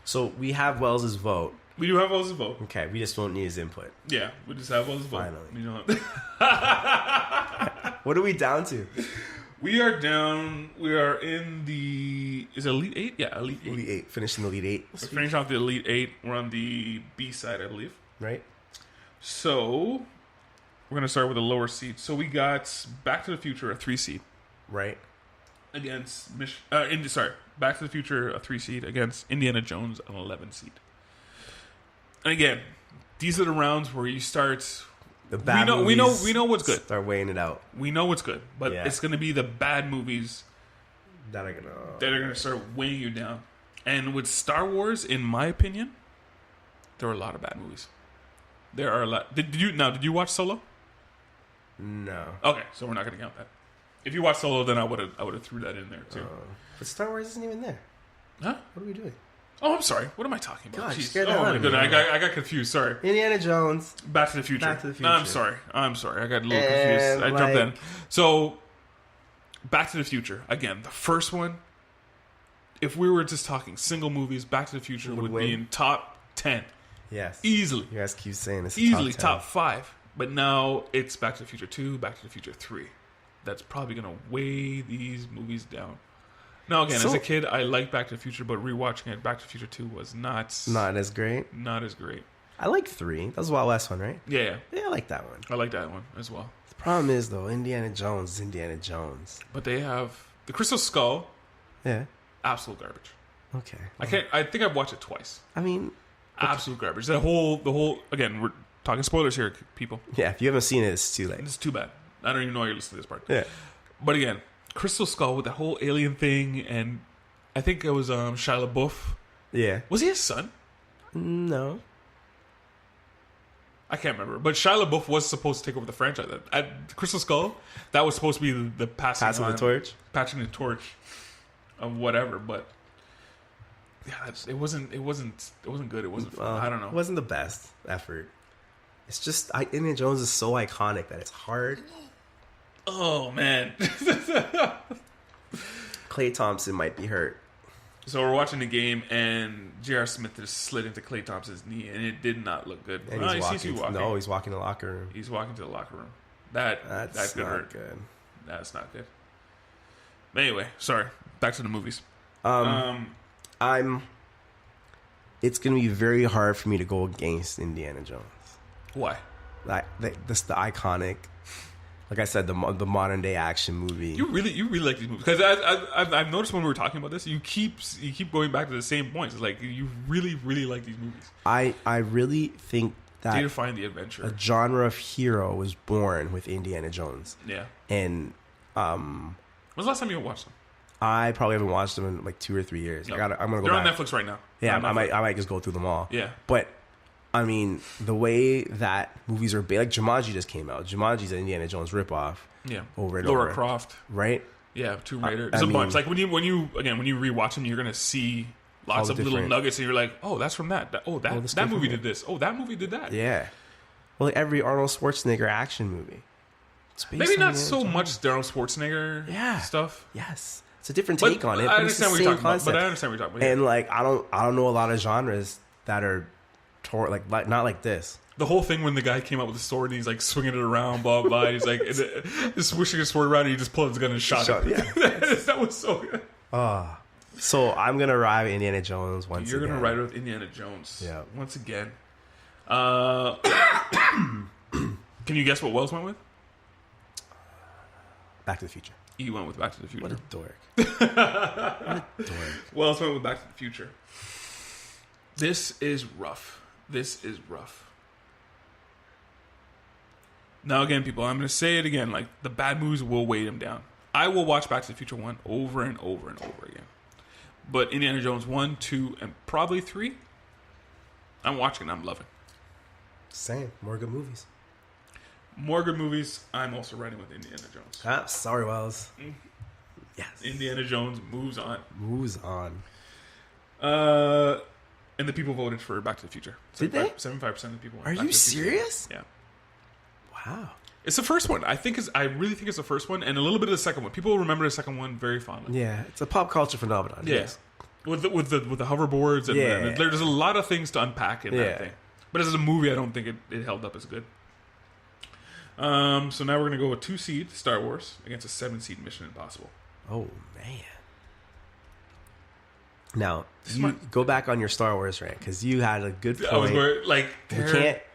So we have Wells's vote. We do have Wells's vote. Okay, we just don't need his input. Yeah, we just have Wells's vote. Finally. You know. What are we down to? We are down. We are in the. Is it Elite 8? Yeah, Elite 8. Elite 8. Finishing the Elite 8. We're finishing off the Elite 8. We're on the B side, I believe. Right. So we're gonna start with a lower seed. So we got Back to the Future, a 3 seed. Right. Against Back to the Future, a 3 seed against Indiana Jones, an 11 seed. And again, these are the rounds where you start. The bad we know what's good. Start weighing it out. We know what's good, but it's going to be the bad movies that are gonna start weighing you down. And with Star Wars, in my opinion, there are a lot of bad movies. There are a lot. Did you watch Solo? No. Okay, so we're not going to count that. If you watched Solo, then I would have threw that in there too. But Star Wars isn't even there. Huh? What are we doing? Oh, I'm sorry. What am I talking about? God, oh my goodness, I got confused. Sorry. Indiana Jones. Back to the Future. Back to the Future. No, I'm sorry. I got a little confused. I jumped in. So, Back to the Future. Again, the first one. If we were just talking single movies, Back to the Future would be in top 10. Yes. Easily. You guys keep saying this. Easily top 5. But now it's Back to the Future 2, Back to the Future 3. That's probably going to weigh these movies down. Now, again, as a kid, I liked Back to the Future, but rewatching it, Back to the Future 2 was not as great. Not as great. I like 3. That was the Wild West one, right? Yeah, I like that one. I like that one as well. The problem is, though, Indiana Jones is Indiana Jones. But they have the Crystal Skull. Yeah. Absolute garbage. Okay. Well, I think I've watched it twice. I mean, absolute garbage. The whole. Again, we're talking spoilers here, people. Yeah, if you haven't seen it, it's too late. It's too bad. I don't even know you're listening to this part. Yeah. But again, Crystal Skull with that whole alien thing, and I think it was Shia LaBeouf. Yeah. Was he his son? No. I can't remember, but Shia LaBeouf was supposed to take over the franchise. At Crystal Skull, that was supposed to be the passing the torch, of whatever. But yeah, it wasn't good. It wasn't fun. I don't know. It wasn't the best effort. It's just Indiana Jones is so iconic that it's hard. Oh man, Klay Thompson might be hurt. So we're watching the game, and J.R. Smith just slid into Klay Thompson's knee, and it did not look good. And he's walking. No, he's walking to the locker room. He's walking to the locker room. That's could not hurt. good. That's not good. But anyway, sorry. Back to the movies. It's gonna be very hard for me to go against Indiana Jones. Why? This the iconic. Like I said, the modern day action movie. You really like these movies, because I've noticed when we were talking about this, you keep going back to the same points. It's like you really like these movies. I really think that you find the adventure. A genre of hero was born with Indiana Jones. Yeah. And when's the last time you watched them? I probably haven't watched them in like 2 or 3 years. No. I'm gonna go. They're back. on Netflix right now. Yeah, I might just go through them all. Yeah, but. I mean, the way that movies are like Jumanji just came out. Jumanji's an Indiana Jones ripoff. Yeah, over and Laura over. Croft, right? Yeah, Tomb Raider. There's a bunch. Like when you rewatch them, you're gonna see lots of little nuggets, and you're like, oh, that's from that. That movie did this. Oh, that movie did that. Yeah. Well, like every Arnold Schwarzenegger action movie. Maybe not so much Arnold Schwarzenegger stuff. Yes. It's a different take on it. I understand what you're talking about. But I understand what you're talking about. And like I don't know a lot of genres that are like not like this. The whole thing when the guy came out with the sword and he's like swinging it around, blah blah. Blah, he's like just swishing his sword around, and he just pulled his gun and shot it. Yeah, that was so good. So I'm gonna ride Indiana Jones once. You're gonna ride with Indiana Jones. Yeah. Once again. Can you guess what Wells went with? Back to the Future. You went with Back to the Future. What a dork. What a dork. Wells went with Back to the Future. This is rough. Now, again, people, I'm going to say it again. Like, the bad movies will weigh them down. I will watch Back to the Future 1 over and over and over again. But Indiana Jones 1, 2, and probably 3, I'm watching and I'm loving. Same. More good movies. I'm also riding with Indiana Jones. Sorry, Wells. Yes. Indiana Jones moves on. And the people voted for Back to the Future. Did they? 75% of the people. Are you serious? Yeah. Wow. It's the first one. I really think it's the first one, and a little bit of the second one. People remember the second one very fondly. Yeah, it's a pop culture phenomenon. Yeah. Yes. With the hoverboards, and there's a lot of things to unpack in that thing. But as a movie, I don't think it held up as good. So now we're gonna go with 2 seed Star Wars against a 7 seed Mission Impossible. Oh man. Now, you go back on your Star Wars rant, because you had a good point. I was like,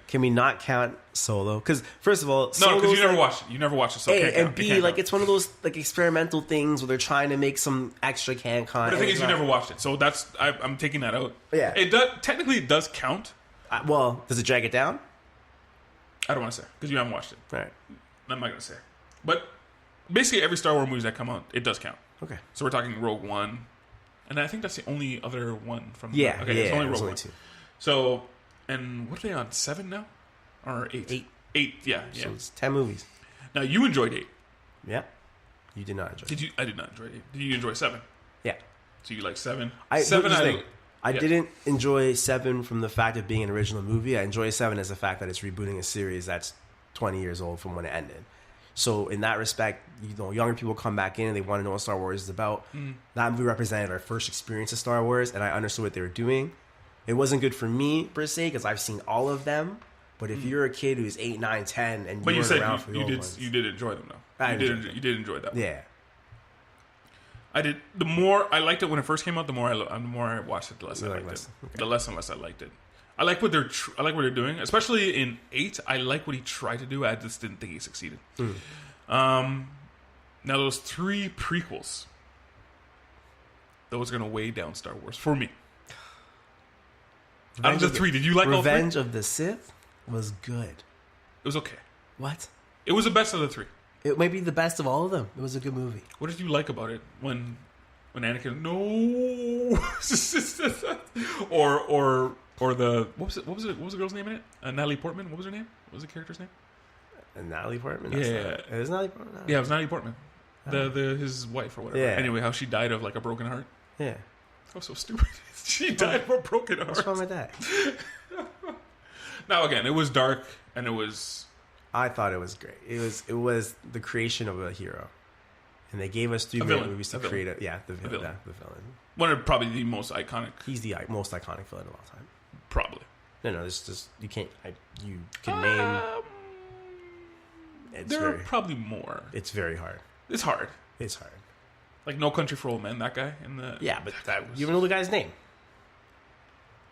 can we not count Solo? Because first of all, no, because you never watched it. You never watched it. So and B, like it's one of those like experimental things where they're trying to make some extra can content. But the thing is, you never watched it, so that's I'm taking that out. Yeah, it does. Technically, it does count. Well, does it drag it down? I don't want to say because you haven't watched it. Right. I'm not gonna say, but basically every Star Wars movie that come out, it does count. Okay. So we're talking Rogue One. And I think that's the only other one from... Yeah, it's only Rogue One. One. 2. So, and what are they on, 7 now? Or 8? 8, yeah. So it's 10 movies. Now, you enjoyed 8. Yeah. You did not enjoy it. I did not enjoy 8. Did you enjoy 7? Yeah. So you like 7? I didn't enjoy 7 from the fact of being an original movie. I enjoy 7 as the fact that it's rebooting a series that's 20 years old from when it ended. So in that respect, younger people come back in and they want to know what Star Wars is about. That movie represented our first experience of Star Wars, and I understood what they were doing. It wasn't good for me, per se, because I've seen all of them. But if you're a kid who's 8, 9, 10, and you weren't around for the old ones... you did enjoy them, though. You did enjoy that. Yeah. I did. The more I liked it when it first came out, the more I watched it, the less I liked it. Okay. The less and less I liked it. I like what they're doing, especially in 8. I like what he tried to do. I just didn't think he succeeded. Now those 3 prequels, those are gonna weigh down Star Wars for me. Out of the 3, did you like all 3? Revenge of the Sith was good. It was okay. What? It was the best of the 3. It might be the best of all of them. It was a good movie. What did you like about it when Anakin no or the what was the girl's name in it? Natalie Portman. What was her name? What was the character's name? Natalie Portman. Yeah. It was Natalie Portman. Yeah, it was Natalie Portman. His wife or whatever. Yeah. Anyway, how she died of like a broken heart. Yeah. Oh, so stupid. She died of a broken heart. What's wrong with that? Now again, it was dark and it was. I thought it was great. It was the creation of a hero, and they gave us 3 minute movies to create the villain. The villain. One of probably the most iconic. He's the most iconic villain of all time. Probably. No, it's just you can't. You can name. There are probably more. It's very hard. It's hard. It's hard. Like No Country for Old Men, that guy in the but you even know the guy's name.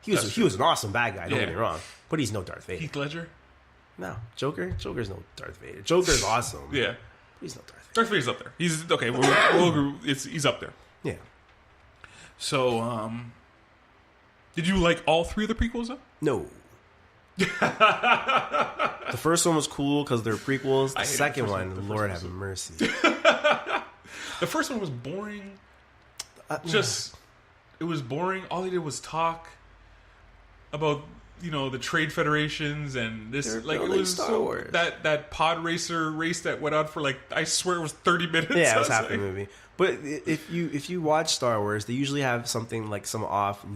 He was an awesome bad guy. Don't get me wrong, but he's no Darth Vader. Heath Ledger. No, Joker's no Darth Vader. Joker's awesome. Yeah, he's no Darth Vader. Darth Vader's up there. He's okay. We'll agree. He's up there. Yeah. So, did you like all 3 of the prequels though? No. The first one was cool because they're prequels. The second one, Lord have mercy. The first one was boring. It was boring. All they did was talk about the trade federations and this. They're like it was Star Wars. that pod racer race that went on for like I swear it was 30 minutes. Yeah, it was half the movie. But if you watch Star Wars, they usually have something like some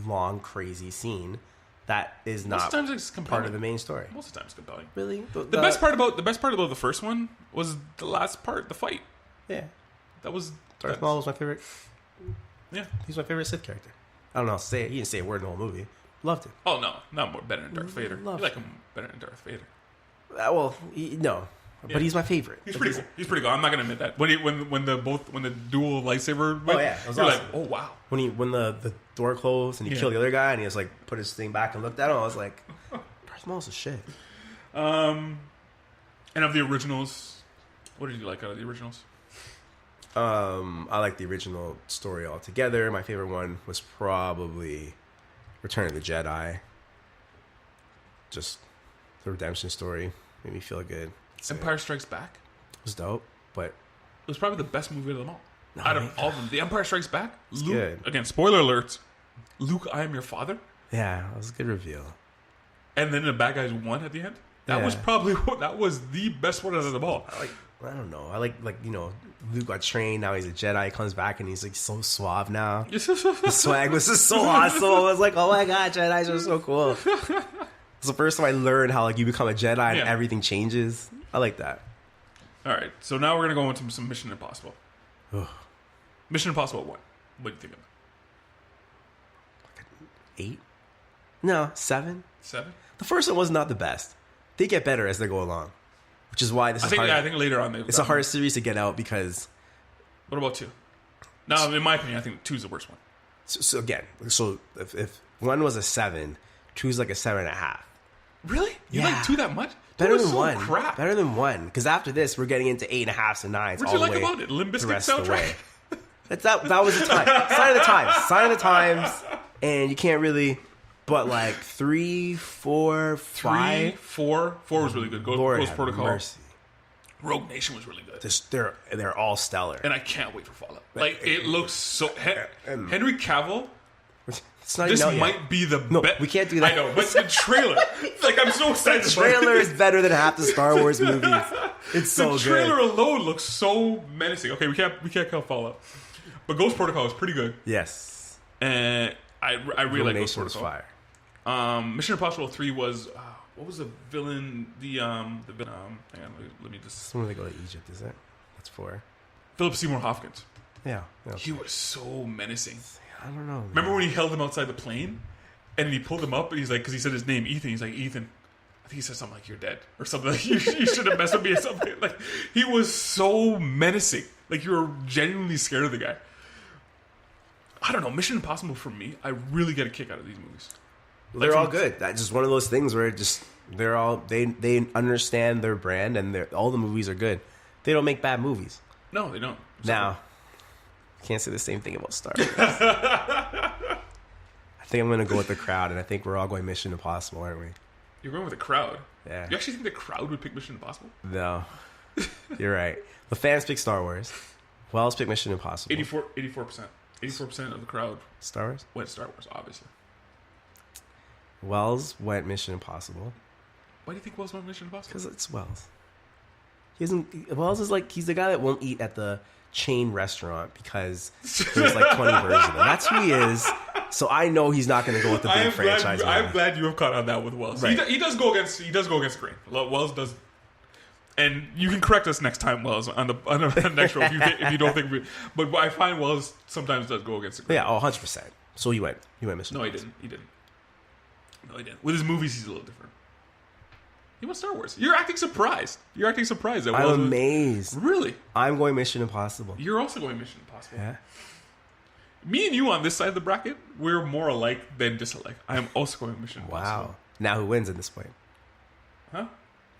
long crazy scene that is not part of the main story. Most of the time it's compelling. Really, the best part about the first one was the last part, the fight. Yeah, that was Darth Maul was my favorite. Yeah, he's my favorite Sith character. I don't know. He didn't say a word in the whole movie. Loved it. Oh no, not better than Darth Vader. You like him better than Darth Vader. No. But he's my favorite. He's pretty cool. He's pretty cool. I'm not gonna admit that. When the dual lightsaber went, it was you're awesome. like, oh wow. When the door closed and he killed the other guy and he just like put his thing back and looked at him, I was like, Darth Maul's a shit. And of the originals, what did you like out of the originals? I like the original story altogether. My favorite one was probably Return of the Jedi. Just the redemption story made me feel good. Empire Strikes Back was dope, but it was probably the best movie of them all. Out of all of them, The Empire Strikes Back. It's Luke, good. Again, spoiler alerts. Luke, I am your father. Yeah, it was a good reveal. And then the bad guys won at the end. That was the best one out of them all. I don't know. I like Luke got trained. Now he's a Jedi. He comes back and he's like so suave now. The swag was just so awesome. I was like, oh my god, Jedis are so cool. It's the first time I learned how you become a Jedi and everything changes. I like that. All right, so now we're gonna go into some Mission Impossible. Ugh. Mission Impossible 1. What do you think of it? 8? No, 7. 7. The first one was not the best. They get better as they go along, which is why this is hard. I think later on it's a hard series to get out because. What about 2? No, in my opinion, I think 2 is the worst one. So again, if 1 was a 7, 2 is like a 7.5. Really? You like 2 that much? Better than so 1. Crap. Better than 1. Because after this, we're getting into 8.5s and 9s. What'd you like about it? Limp Bizkit soundtrack? That was the time. Sign of the times. Sign of the times. And you can't really. But like 3, 4, 5. 4 was really good. Ghost Protocol. Mercy. Rogue Nation was really good. They're all stellar. And I can't wait for Fallout. It looks so. Henry Cavill. This might be the best. We can't do that. I know, but the trailer. I'm so excited. The trailer is better than half the Star Wars movies. It's so good. The trailer alone looks so menacing. Okay, we can't count Fallout, but Ghost Protocol is pretty good. Yes, and I really like Ghost Protocol. Fire. Mission Impossible 3 was what was the villain? The villain. Hang on, let me just. When they go to Egypt, is it? That's 4. Philip Seymour Hoffman. Yeah, he was so menacing. I don't know. Man. Remember when he held him outside the plane, and he pulled him up, and he's like, because he said his name, Ethan. He's like, Ethan. I think he said something like, "You're dead," or something like, "You shouldn't mess with me," or something. Like, he was so menacing. Like, you were genuinely scared of the guy. I don't know. Mission Impossible for me, I really get a kick out of these movies. They're all good. That's just one of those things where they understand their brand, and all the movies are good. They don't make bad movies. No, they don't. Now. Can't say the same thing about Star Wars. I think I'm going to go with the crowd, and I think we're all going Mission Impossible, aren't we? You're going with the crowd? Yeah. You actually think the crowd would pick Mission Impossible? No. You're right. The fans pick Star Wars. Wells pick Mission Impossible. 84%. 84% of the crowd Star Wars? went Star Wars, obviously. Wells went Mission Impossible. Why do you think Wells went Mission Impossible? Because it's Wells. Wells is like, he's the guy that won't eat at the chain restaurant because there's like 20 versions of it. That's who he is. So I know he's not going to go with the big franchise. I'm glad you have caught on that with Wells. Right. He does go against the grain. Wells does, and you can correct us next time, Wells, on the next show if you don't think. But I find Wells sometimes does go against the grain. Yeah, 100%. So you went Mission. No, he didn't. No, he didn't. With his movies, he's a little different. He went Star Wars. You're acting surprised. That I'm amazed. Really? I'm going Mission Impossible. You're also going Mission Impossible. Yeah. Me and you on this side of the bracket, we're more alike than disalike. I am also going Mission Impossible. Wow. Now who wins at this point? Huh?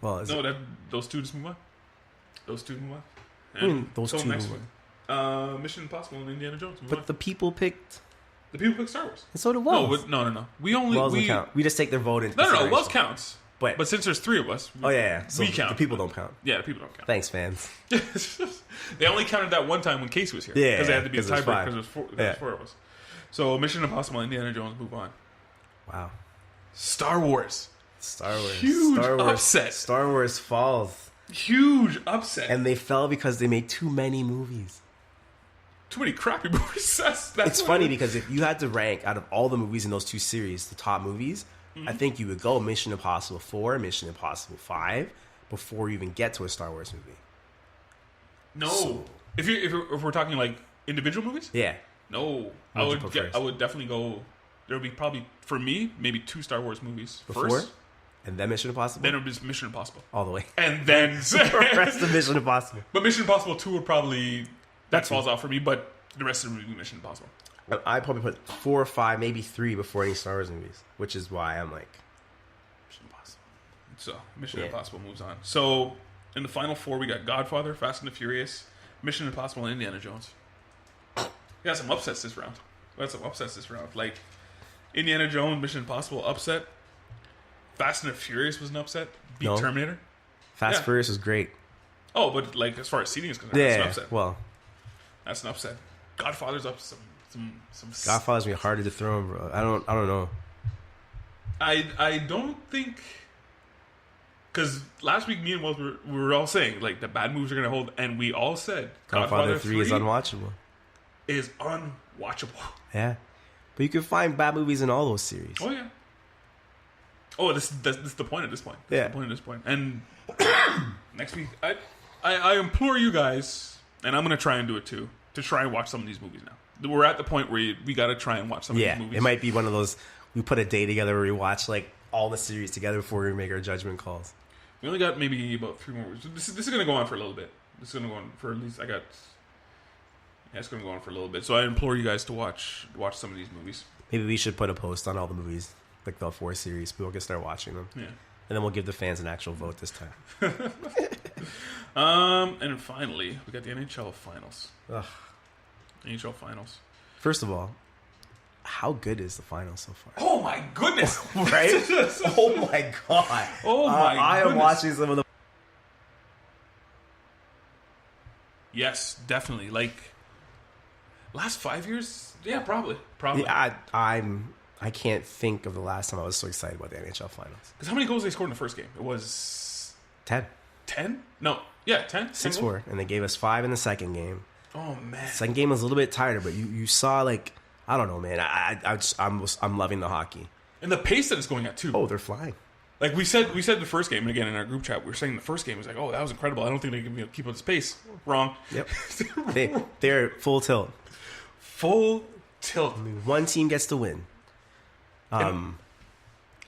Well, those two just move on. Those two move on. I mean, those two next move one. Mission Impossible and Indiana Jones. But the people picked... The people picked Star Wars. And so did Wells. No. Wells don't count. We just take their vote into No. Wells counts. But since there's three of us... Oh, yeah. So we count. The people don't count. Yeah, the people don't count. Thanks, fans. They only counted that one time when Casey was here. Yeah. Because they had to be a tiebreaker because there was four of us. So Mission Impossible and Indiana Jones move on. Wow. Star Wars. Huge upset. Star Wars falls. Huge upset. And they fell because they made too many movies. Too many crappy movies. It's funny because if you had to rank out of all the movies in those two series, the top movies, I think you would go Mission Impossible 4, Mission Impossible 5 before you even get to a Star Wars movie. No. So, if we're talking like individual movies? Yeah. No. I would definitely go. There would be probably, for me, maybe 2 Star Wars movies Before? First. And then Mission Impossible? Then it would be Mission Impossible. All the way. And then... the rest of Mission Impossible. But Mission Impossible 2 would probably... That falls off for me, but the rest of it would be Mission Impossible. I probably put 4 or 5, maybe 3 before any Star Wars movies, which is why I'm like, Mission Impossible. So, Mission Impossible moves on. So, in the final 4, we got Godfather, Fast and the Furious, Mission Impossible, and Indiana Jones. We got some upsets this round. Like, Indiana Jones, Mission Impossible, upset. Fast and the Furious was an upset. Beat Terminator. Fast and Furious was great. Oh, but like as far as seating is concerned, that's an upset. Well, that's an upset. Godfather's up some. Godfather's gonna be hard to dethrone, bro. I don't know. I don't think, because last week me and Wells we were all saying like the bad movies are gonna hold, and we all said Godfather 3 is unwatchable. Is unwatchable. Yeah, but you can find bad movies in all those series. Oh yeah. Oh, this is the point at this point. Yeah. The point at this point. And next week, I implore you guys, and I'm going to try and do it too, to try and watch some of these movies now. We're at the point where we got to try and watch some of these movies. It might be one of those, we put a day together where we watch like all the series together before we make our judgment calls. We only got maybe about 3 more weeks. This is going to go on for a little bit. This is going to go on for at least, it's going to go on for a little bit. So I implore you guys to watch some of these movies. Maybe we should put a post on all the movies, like the 4 series. People can start watching them. Yeah. And then we'll give the fans an actual vote this time. And finally, we got the NHL Finals. Ugh. NHL Finals. First of all, how good is the final so far? Oh my goodness! Right? Oh my god! Oh my goodness! I am watching some of the. Yes, definitely. Like last 5 years, yeah, probably. Yeah, I can't think of the last time I was so excited about the NHL Finals. Because how many goals they scored in the first game? It was 10. 10? No, yeah, 10. 6-4, and they gave us 5 in the second game. Oh man, the second game was a little bit tighter, but you saw like I don't know, man. I'm loving the hockey and the pace that it's going at too. Oh, they're flying. Like we said the first game, and again in our group chat, we were saying the first game was like, oh, that was incredible. I don't think they can keep up this pace. Wrong. Yep. they're full tilt. Full tilt. I mean, one team gets to win. And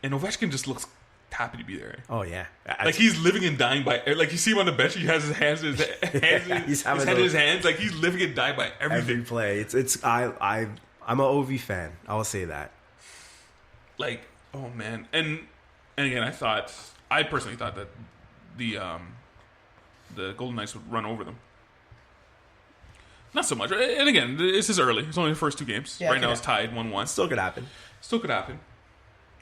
Ovechkin just looks happy to be there. Oh yeah, like he's living and dying by. Like you see him on the bench, he has his hands in his hands. Like he's living and dying by everything. Every play. I'm an OV fan. I will say that. Like, oh man, and again, I personally thought that the Golden Knights would run over them. Not so much. And again, this is early. It's only the first 2 games. Yeah, right now it's tied 1-1. Still could happen.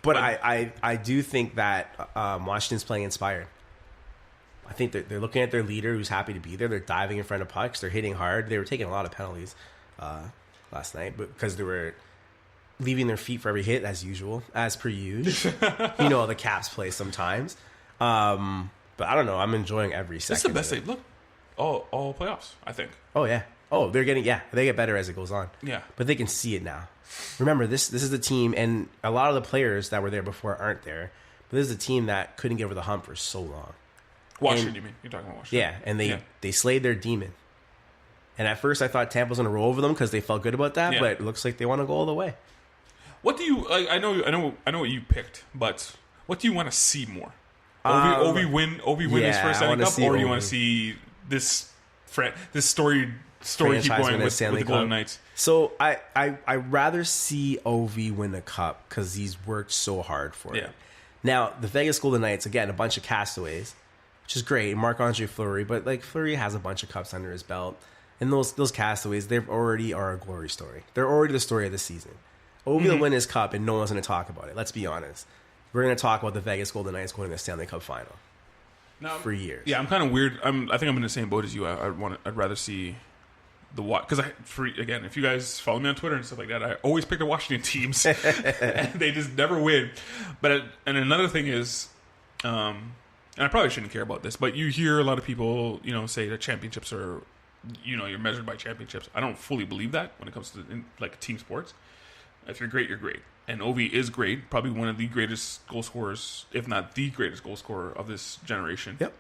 But I do think that Washington's playing inspired. I think they're looking at their leader who's happy to be there. They're diving in front of pucks. They're hitting hard. They were taking a lot of penalties last night, but because they were leaving their feet for every hit, as usual, as per usual. You know, the Caps play sometimes. But I don't know. I'm enjoying every second. It's the best they've looked all playoffs, I think. Oh, yeah. Oh, they get better as it goes on. Yeah. But they can see it now. Remember, this is the team, and a lot of the players that were there before aren't there, but this is a team that couldn't get over the hump for so long. Washington, you mean? You're talking about Washington. Yeah, and they slayed their demon. And at first I thought Tampa was going to roll over them because they felt good about that, but it looks like they want to go all the way. What do you like? I know what you picked, but what do you want to see more? Ovi win his first Stanley Cup, or you want to see this story keep going with the Golden Knights? So I rather see Ovi win the cup because he's worked so hard for it. Now the Vegas Golden Knights, again, a bunch of castaways, which is great. Marc-Andre Fleury, but like Fleury has a bunch of cups under his belt, and those castaways, they already are a glory story. They're already the story of the season. Ovi will win his cup, and no one's going to talk about it. Let's be honest. We're going to talk about the Vegas Golden Knights going to the Stanley Cup final for years. Yeah, I'm kind of weird. I think I'm in the same boat as you. I'd rather see the because again, if you guys follow me on Twitter and stuff like that, I always pick the Washington teams, and they just never win. But and another thing is, and I probably shouldn't care about this, but you hear a lot of people, say that championships are, you're measured by championships. I don't fully believe that when it comes to team sports. If you're great, you're great. And Ovi is great, probably one of the greatest goal scorers, if not the greatest goal scorer of this generation. Yep.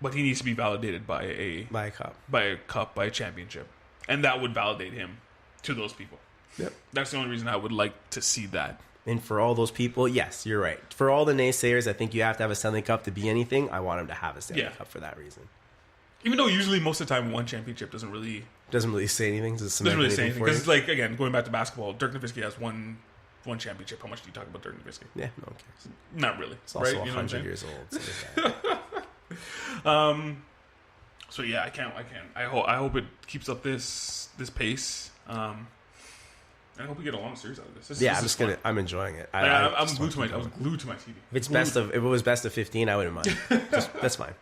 But he needs to be validated by a cup, by a championship. And that would validate him to those people. Yep. That's the only reason I would like to see that. And for all those people, yes, you're right. For all the naysayers, I think you have to have a Stanley Cup to be anything. I want him to have a Stanley Cup for that reason. Even though usually most of the time one championship doesn't really say anything. Doesn't really say anything. Because again, going back to basketball, Dirk Nowitzki has one championship. How much do you talk about Dirk Nowitzki? Yeah, no one cares. Not really. It's also 100 years old. So so yeah, I can't. I hope it keeps up this pace. I hope we get a long series out of this. I'm enjoying it. I was glued to my TV. If it was best of 15, I wouldn't mind. That's fine.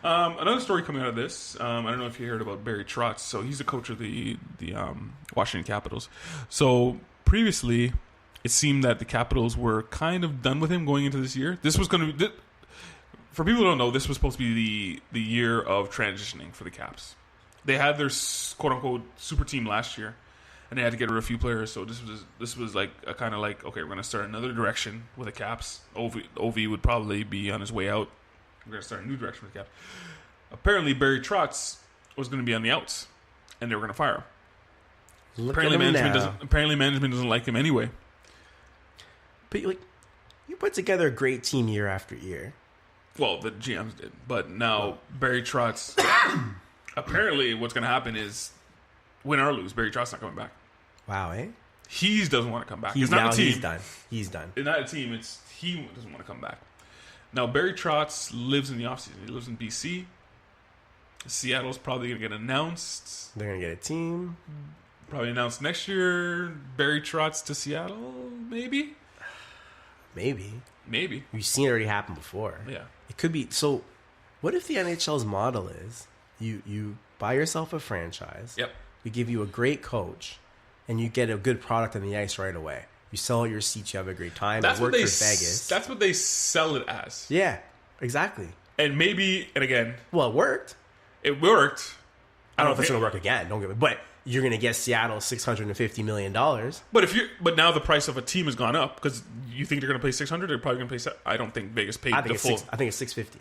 Another story coming out of this, I don't know if you heard about Barry Trotz. So he's the coach of the Washington Capitals. So previously, it seemed that the Capitals were kind of done with him going into this year. This was going to, for people who don't know, this was supposed to be the year of transitioning for the Caps. They had their quote unquote super team last year, and they had to get rid of a few players. So this was like a kind of like, okay, we're going to start another direction with the Caps. Ovi would probably be on his way out. We're going to start a new direction with the Caps. Apparently, Barry Trotz was going to be on the outs, and they were going to fire him. Apparently, management doesn't like him anyway. But you put together a great team year after year. Well, the GMs did, but now Barry Trotz. Apparently, what's going to happen is, win or lose, Barry Trotz not coming back. Wow, eh? He doesn't want to come back. He's not a team. He's done. It's not a team. He doesn't want to come back. Now, Barry Trotz lives in the offseason. He lives in BC. Seattle's probably going to get announced. They're going to get a team. Probably announced next year. Barry Trotz to Seattle, maybe? Maybe. We've seen it already happen before. Yeah. It could be. So, what if the NHL's model is you buy yourself a franchise. Yep. We give you a great coach, and you get a good product on the ice right away. You sell your seats, you have a great time. That's it worked for Vegas. That's what they sell it as. Yeah, exactly. And again. Well, it worked. It worked. I don't know if it's going to work again. Don't get me. But you're going to get Seattle $650 million. But now the price of a team has gone up because you think they're going to pay $600. They're probably going to pay. I don't think Vegas paid the full. I think it's $650. It's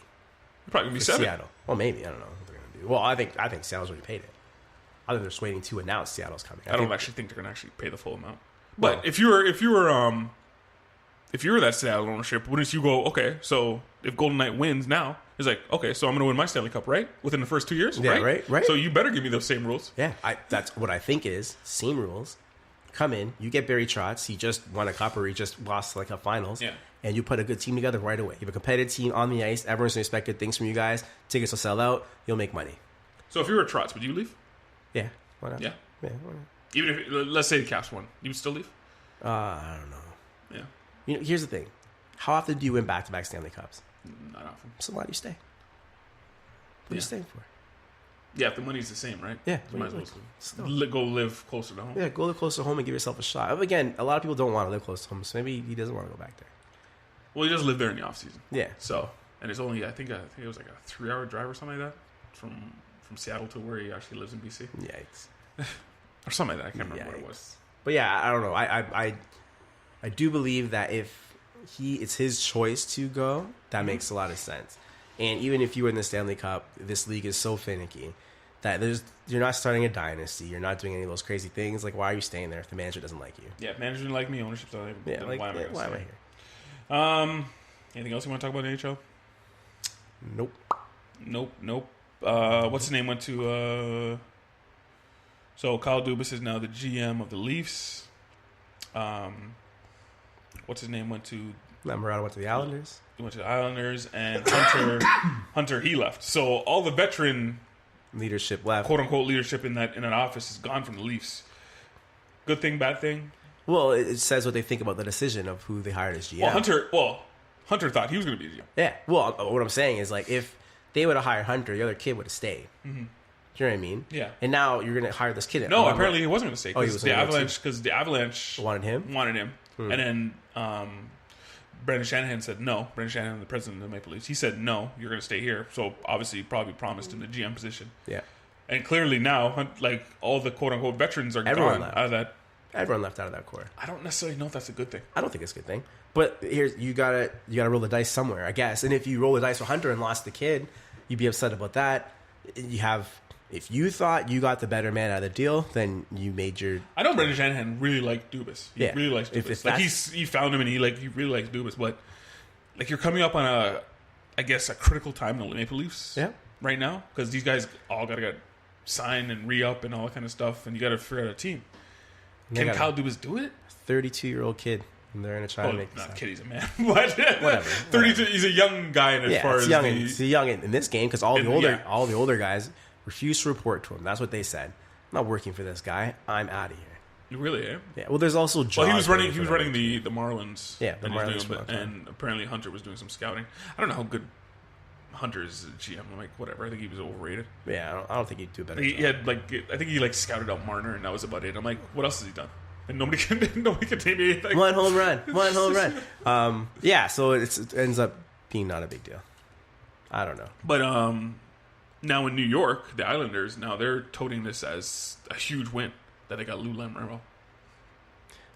probably going to be $7. Seattle. Well, maybe I don't know what they're going to do. Well, I think Seattle's already paid it. I think they're just waiting to announce Seattle's coming. I don't actually think they're going to actually pay the full amount. But if you were that Seattle ownership, wouldn't you go, okay, so if Golden Knight wins now, it's like, okay, so I'm going to win my Stanley Cup, right? Within the first 2 years, yeah, right. So you better give me those same rules. Yeah, that's what I think is same rules. Come in, you get Barry Trotz. He just won a cup or he just lost like a finals. Yeah. And you put a good team together right away. You have a competitive team on the ice. Everyone's going to expect good things from you guys. Tickets will sell out. You'll make money. So if you were Trotz, would you leave? Yeah, why not? Yeah, why not? Even if, let's say the Caps won, you would still leave? I don't know. Yeah. Here's the thing. How often do you win back-to-back Stanley Cups? Not often. So why do you stay? What are you staying for? Yeah, if the money's the same, right? Yeah. You might as Still. well go live closer to home. Yeah, go live close to home and give yourself a shot. Again, a lot of people don't want to live close to home, so maybe he doesn't want to go back there. Well, he does live there in the off season. Yeah. So, and it's only I think it was like a 3-hour drive or something like that from Seattle to where he actually lives in BC. Yikes. Or something like that. I can't remember what it was. But yeah, I don't know. I do believe that if it's his choice to go, that makes a lot of sense. And even if you win the Stanley Cup, this league is so finicky that you're not starting a dynasty. You're not doing any of those crazy things. Like, why are you staying there if the manager doesn't like you? Yeah, manager didn't like me, ownership doesn't like me. Yeah, like, why am I here? Anything else you want to talk about in the NHL? Nope. What's his name went to... So Kyle Dubas is now the GM of the Leafs. What's his name went to... Lamorado went to the Islanders. He went to the Islanders, and Hunter he left. So all the veteran leadership left, quote unquote leadership in that office is gone from the Leafs. Good thing, bad thing. Well, it says what they think about the decision of who they hired as GM. Hunter thought he was going to be GM. Yeah. Well, what I'm saying is, like, if they would have hired Hunter, the other kid would have stayed. Mm-hmm. Do you know what I mean? Yeah. And now you're going to hire this kid. No, apparently he wasn't going to stay because the Avalanche wanted him. And then Brendan Shanahan said no. Brendan Shanahan, the president of the Maple Leafs, he said no. You're going to stay here. So obviously, probably promised him the GM position. Yeah. And clearly now, like all the quote unquote veterans are gone out of that. Everyone left out of that core. I don't necessarily know if that's a good thing. I don't think it's a good thing. But here's you gotta roll the dice somewhere, I guess. And if you roll the dice with Hunter and lost the kid, you'd be upset about that. If you thought you got the better man out of the deal, then you made your. I know Brendan Shanahan really liked Dubas. He really likes Dubas. If like he found him and he really likes Dubas. But like you're coming up on a critical time in the Maple Leafs. Yeah. Right now, because these guys all gotta get signed and re-up and all that kind of stuff, and you gotta figure out a team. Can Kyle Dubas do it? 32-year-old kid. And they're going to try to make not kid, he's a man. Whatever. 32, he's a young guy as far as he's young in this game because all the older guys refuse to report to him. That's what they said. I'm not working for this guy. I'm out of here. You really, eh? Yeah. Well, there's also jobs. Well, he was running the Marlins. Yeah, the Marlins. And apparently Hunter was doing some scouting. I don't know how good Hunter is a GM. I'm like, whatever. I think he was overrated. Yeah, I don't think he'd do a better job. He had I think he scouted out Marner, and that was about it. I'm like, what else has he done? And nobody can take me anything. One home run. Yeah, so it ends up being not a big deal. I don't know. But now in New York, the Islanders, now they're toting this as a huge win that they got Lou Lamoriello.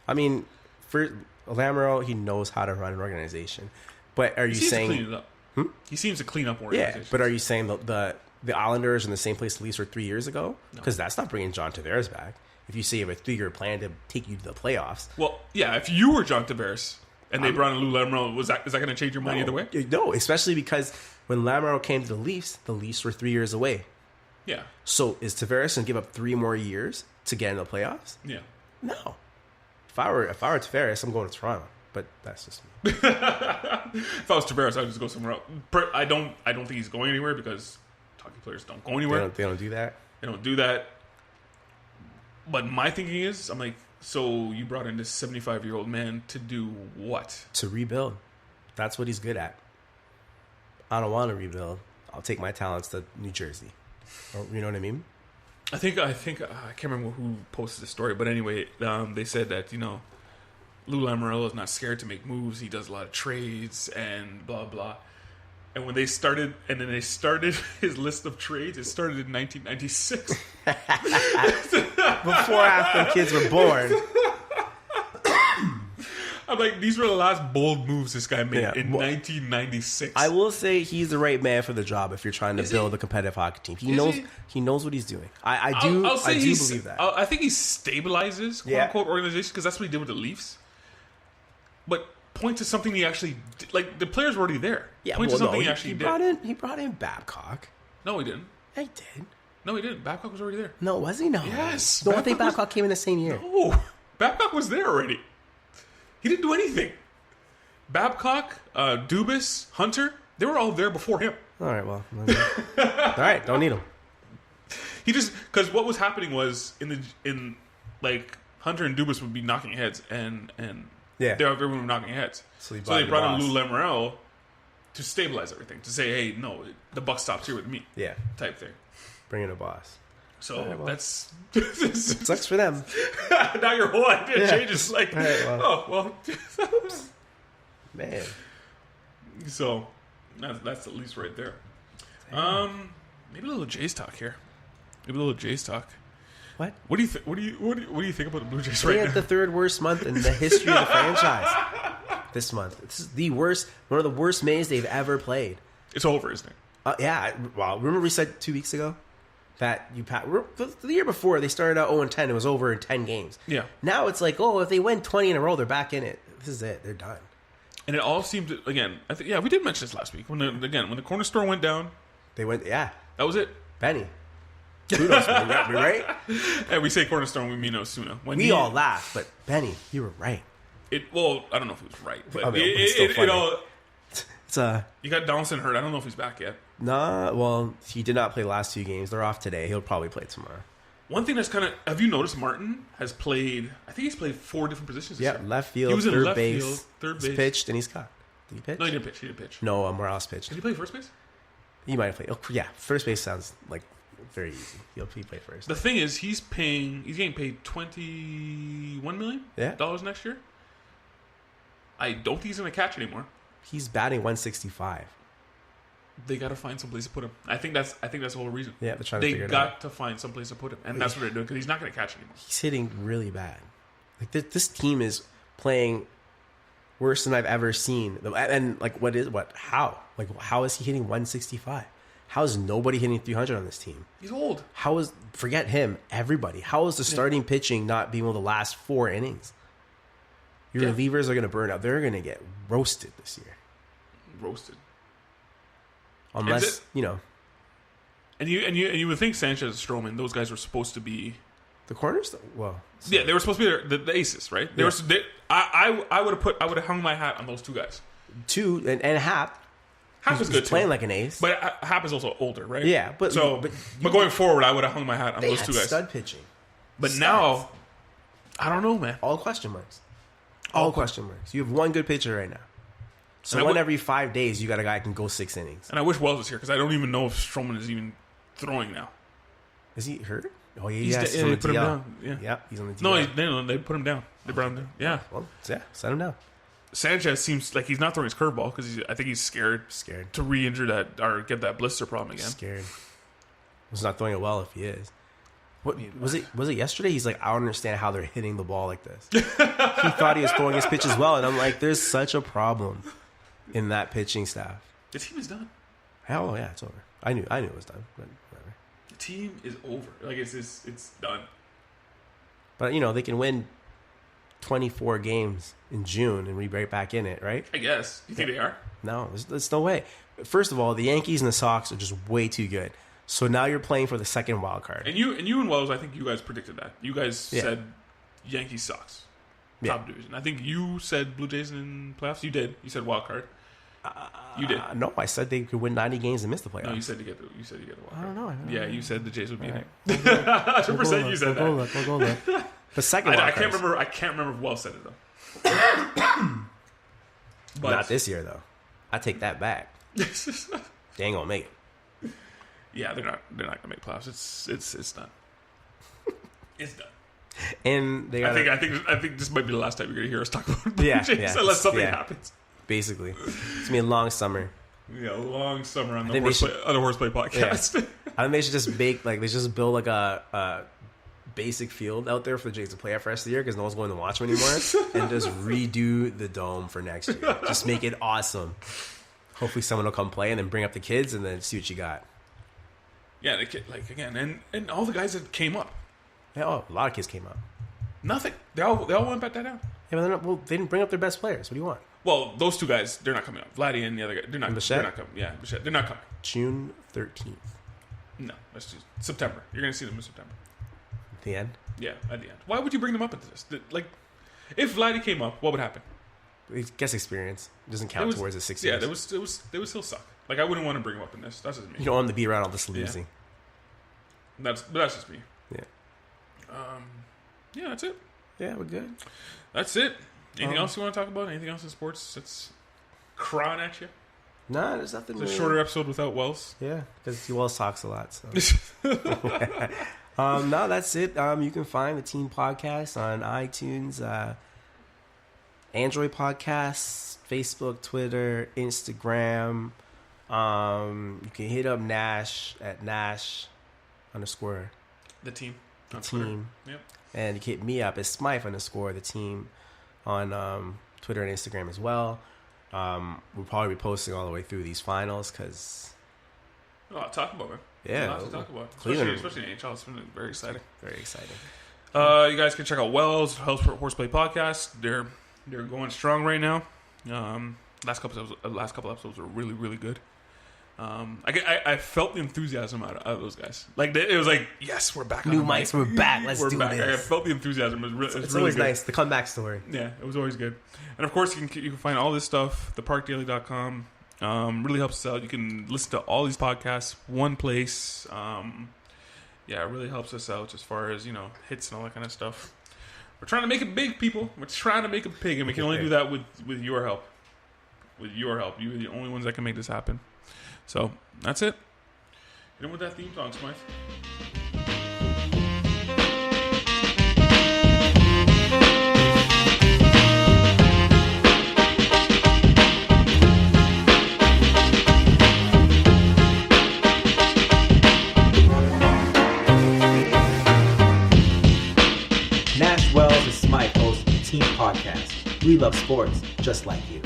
I mean, for Lamoriello, he knows how to run an organization. But are you saying... He seems to clean it up. He seems to clean up organizations. Yeah, but are you saying the Islanders in the same place the Leafs were 3 years ago? Because that's not bringing John Tavares back. If you say you have a 3-year plan to take you to the playoffs. Well, yeah, if you were John Tavares and they brought in Lou Lamoriello, is that going to change your mind either way? No, especially because when Lamoriello came to the Leafs were 3 years away. Yeah. So is Tavares going to give up 3 more years to get into the playoffs? Yeah. No. If I were Tavares, I'm going to Toronto. But that's just me. If I was Tavares, I'd just go somewhere else. I don't think he's going anywhere because hockey players don't go anywhere. They don't do that. They don't do that. But my thinking is, I'm like, so you brought in this 75-year-old man to do what? To rebuild. That's what he's good at. I don't want to rebuild. I'll take my talents to New Jersey. You know what I mean? I think I can't remember who posted the story, but anyway, they said that Lou Lamoriello is not scared to make moves. He does a lot of trades and blah blah. And when they started his list of trades, it started in 1996. Before half the kids were born. I'm like, these were the last bold moves this guy made in 1996. I will say he's the right man for the job if you're trying to build a competitive hockey team. He knows what he's doing. I do believe that. I think he stabilizes quote unquote organization because that's what he did with the Leafs. But point to something he actually did. Like the players were already there. Yeah, point to something he actually did. He brought in Babcock. No, he didn't. He did. No, he didn't. Babcock was already there. No, was he? No. Yes. No, I think Babcock came in the same year. No, Babcock was there already. He didn't do anything. Babcock, Dubas, Hunter, they were all there before him. All right, well. All right, don't need him. He just because what was happening was in Hunter and Dubas would be knocking heads and Yeah. Everyone was knocking heads. So they brought in boss. Lou Lamoriello to stabilize everything, to say, hey, no, the buck stops here with me. Yeah. Type thing. Bring in a boss. So right, well. that's... It sucks for them. Now your whole idea changes. Like, right, well. oh, well. Man. So that's at least right there. Maybe a little Jays talk here. Maybe a little Jays talk. What? What do you think? What do you think about the Blue Jays They right had now? the third worst month in the history of the franchise. This month, this is the worst, one of the worst Mays they've ever played. It's over, isn't it? Yeah. Well, remember we said 2 weeks ago that the year before they started out 0-10. It was over in 10 games. Yeah. Now it's like, if they win 20 in a row, they're back in it. This is it. They're done. And it all seemed to, again. I think we did mention this last week when the corner store went down. They went. Yeah. That was it. Benny. Kudos, man. You got me right. And we say corner store, we mean Osuna. We all laughed, but Benny, you were right. Well, I don't know if it was right, but I mean, it's still funny. It's you got Donaldson hurt. I don't know if he's back yet. Nah, well, he did not play the last 2 games. They're off today. He'll probably play tomorrow. One thing that's kind of... Have you noticed Martin has played... I think he's played 4 different positions this year. Left field, He was in third left base. field, third He's base. pitched, and he's got. Did he pitch? No, he didn't pitch. No, Morales pitched. Did he play first base? He might have played. Oh, yeah, first base sounds like very easy. He played first. The thing is, he's getting paid $21 million next year. I don't think he's going to catch anymore. He's batting 165. They got to find some place to put him. I think that's the whole reason. Yeah, they're trying to figure it out. They got to find some place to put him, and that's what they're doing because he's not going to catch anymore. He's hitting really bad. Like this team is playing worse than I've ever seen. And how is he hitting 165? How is nobody hitting 300 on this team? He's old. Forget him, everybody. How is the starting pitching not being able to last 4 innings? Your relievers are going to burn out. They're going to get roasted this year. Roasted. Unless, And you would think Sanchez, Stroman, those guys were supposed to be the corners. Well, yeah, they were supposed to be the aces, right? I would have hung my hat on those 2 guys. 2 and Hap. Hap was good playing too. like an ace, but Hap is also older, right? Yeah, but going forward, I would have hung my hat on those 2 guys. Stud pitching, but now I don't know, man. All question marks. All question marks. You have one good pitcher right now. So every 5 days, you got a guy who can go 6 innings. And I wish Wells was here because I don't even know if Stroman is even throwing now. Is he hurt? Oh, yeah, he's on the put him DL. down. Yeah, he's on the DL. No, they put him down. They brought him down. Yeah. Well, send him down. Sanchez seems like he's not throwing his curveball because I think he's scared to re-injure that or get that blister problem again. Scared. He's not throwing it well if he is. What was it? Was it yesterday? He's like, I don't understand how they're hitting the ball like this. He thought he was throwing his pitches well, and I'm like, there's such a problem in that pitching staff. The team is done. Oh yeah, it's over. I knew it was done, but whatever. The team is over. Like it's done. But they can win 24 games in June and be right back in it, right? I guess. You think they are? No, there's no way. First of all, the Yankees and the Sox are just way too good. So now you're playing for the second wild card. And you and Wells, I think you guys predicted that. You guys said Yankees Sox. Top division. I think you said Blue Jays in playoffs. You did. You said wild card. You did. No, I said they could win 90 games and miss the playoffs. No, you said to get the wild card. I don't know. Yeah, you said the Jays would beat right. it. 100% you said that. We'll go look. The second wild I can't remember if Wells said it though. But not this year though. I take that back. They ain't gonna make it. Yeah, they're not gonna make playoffs. It's done. It's done. And they I think this might be the last time you're gonna hear us talk about Blue Jays unless something happens. Basically, it's gonna be a long summer. Yeah, a long summer on the Horseplay podcast. Yeah. I think they should just build like a basic field out there for the Jays to play at for the rest of the year because no one's going to watch them anymore, and just redo the dome for next year. Just make it awesome. Hopefully, someone will come play and then bring up the kids and then see what you got. Yeah, and all the guys that came up. Yeah, a lot of kids came up. Nothing. They all went back down. Yeah, but they didn't bring up their best players. What do you want? Well, those 2 guys, they're not coming up. Vladdy and the other guy, they're not coming. Yeah, Bichette, they're not coming. June 13th. No, that's just September. You're going to see them in September. At the end? Yeah, at the end. Why would you bring them up into this? Like, if Vladdy came up, what would happen? He gets experience. It doesn't count towards the 6 years. Yeah, they would still suck. Like, I wouldn't want to bring them up in this. That's just me. You don't want them to be around all this losing. Yeah. That's just me. Yeah. Yeah, that's it. Yeah, we're good. That's it. Anything else you want to talk about? Anything else in sports that's crying at you? Nah, there's nothing. It's a shorter episode without Wells. Yeah, because he Wells talks a lot. So. No, that's it. You can find the Team Podcast on iTunes, Android Podcasts, Facebook, Twitter, Instagram. You can hit up Nash at Nash _. The team. The On team. Twitter. Yep. And you can hit me up at Smythe _ the team on Twitter and Instagram as well. We'll probably be posting all the way through these finals because... A lot to talk about, man. Yeah. A lot to talk about. Cleveland. Especially in NHL. It's been very exciting. Very exciting. You guys can check out Wells Horseplay Podcast. They're going strong right now. Last couple episodes were really, really good. I felt the enthusiasm out of those guys. Like it was like, yes, we're back. New mics, we're back. Let's do back. this. I felt the enthusiasm. It's really always good. nice. The comeback story. Yeah, it was always good. And of course, you can find all this stuff, theparkdaily.com. Really helps us out. You can listen to all these podcasts one place. It really helps us out as far as hits and all that kind of stuff. We're trying to make it big, people. We're trying to make it big, and we can only do that with your help. With your help, you're the only ones that can make this happen. So that's it. Hit him with that theme song, Smythe. Nash, Wells, and Smythe host the Team Podcast. We love sports just like you.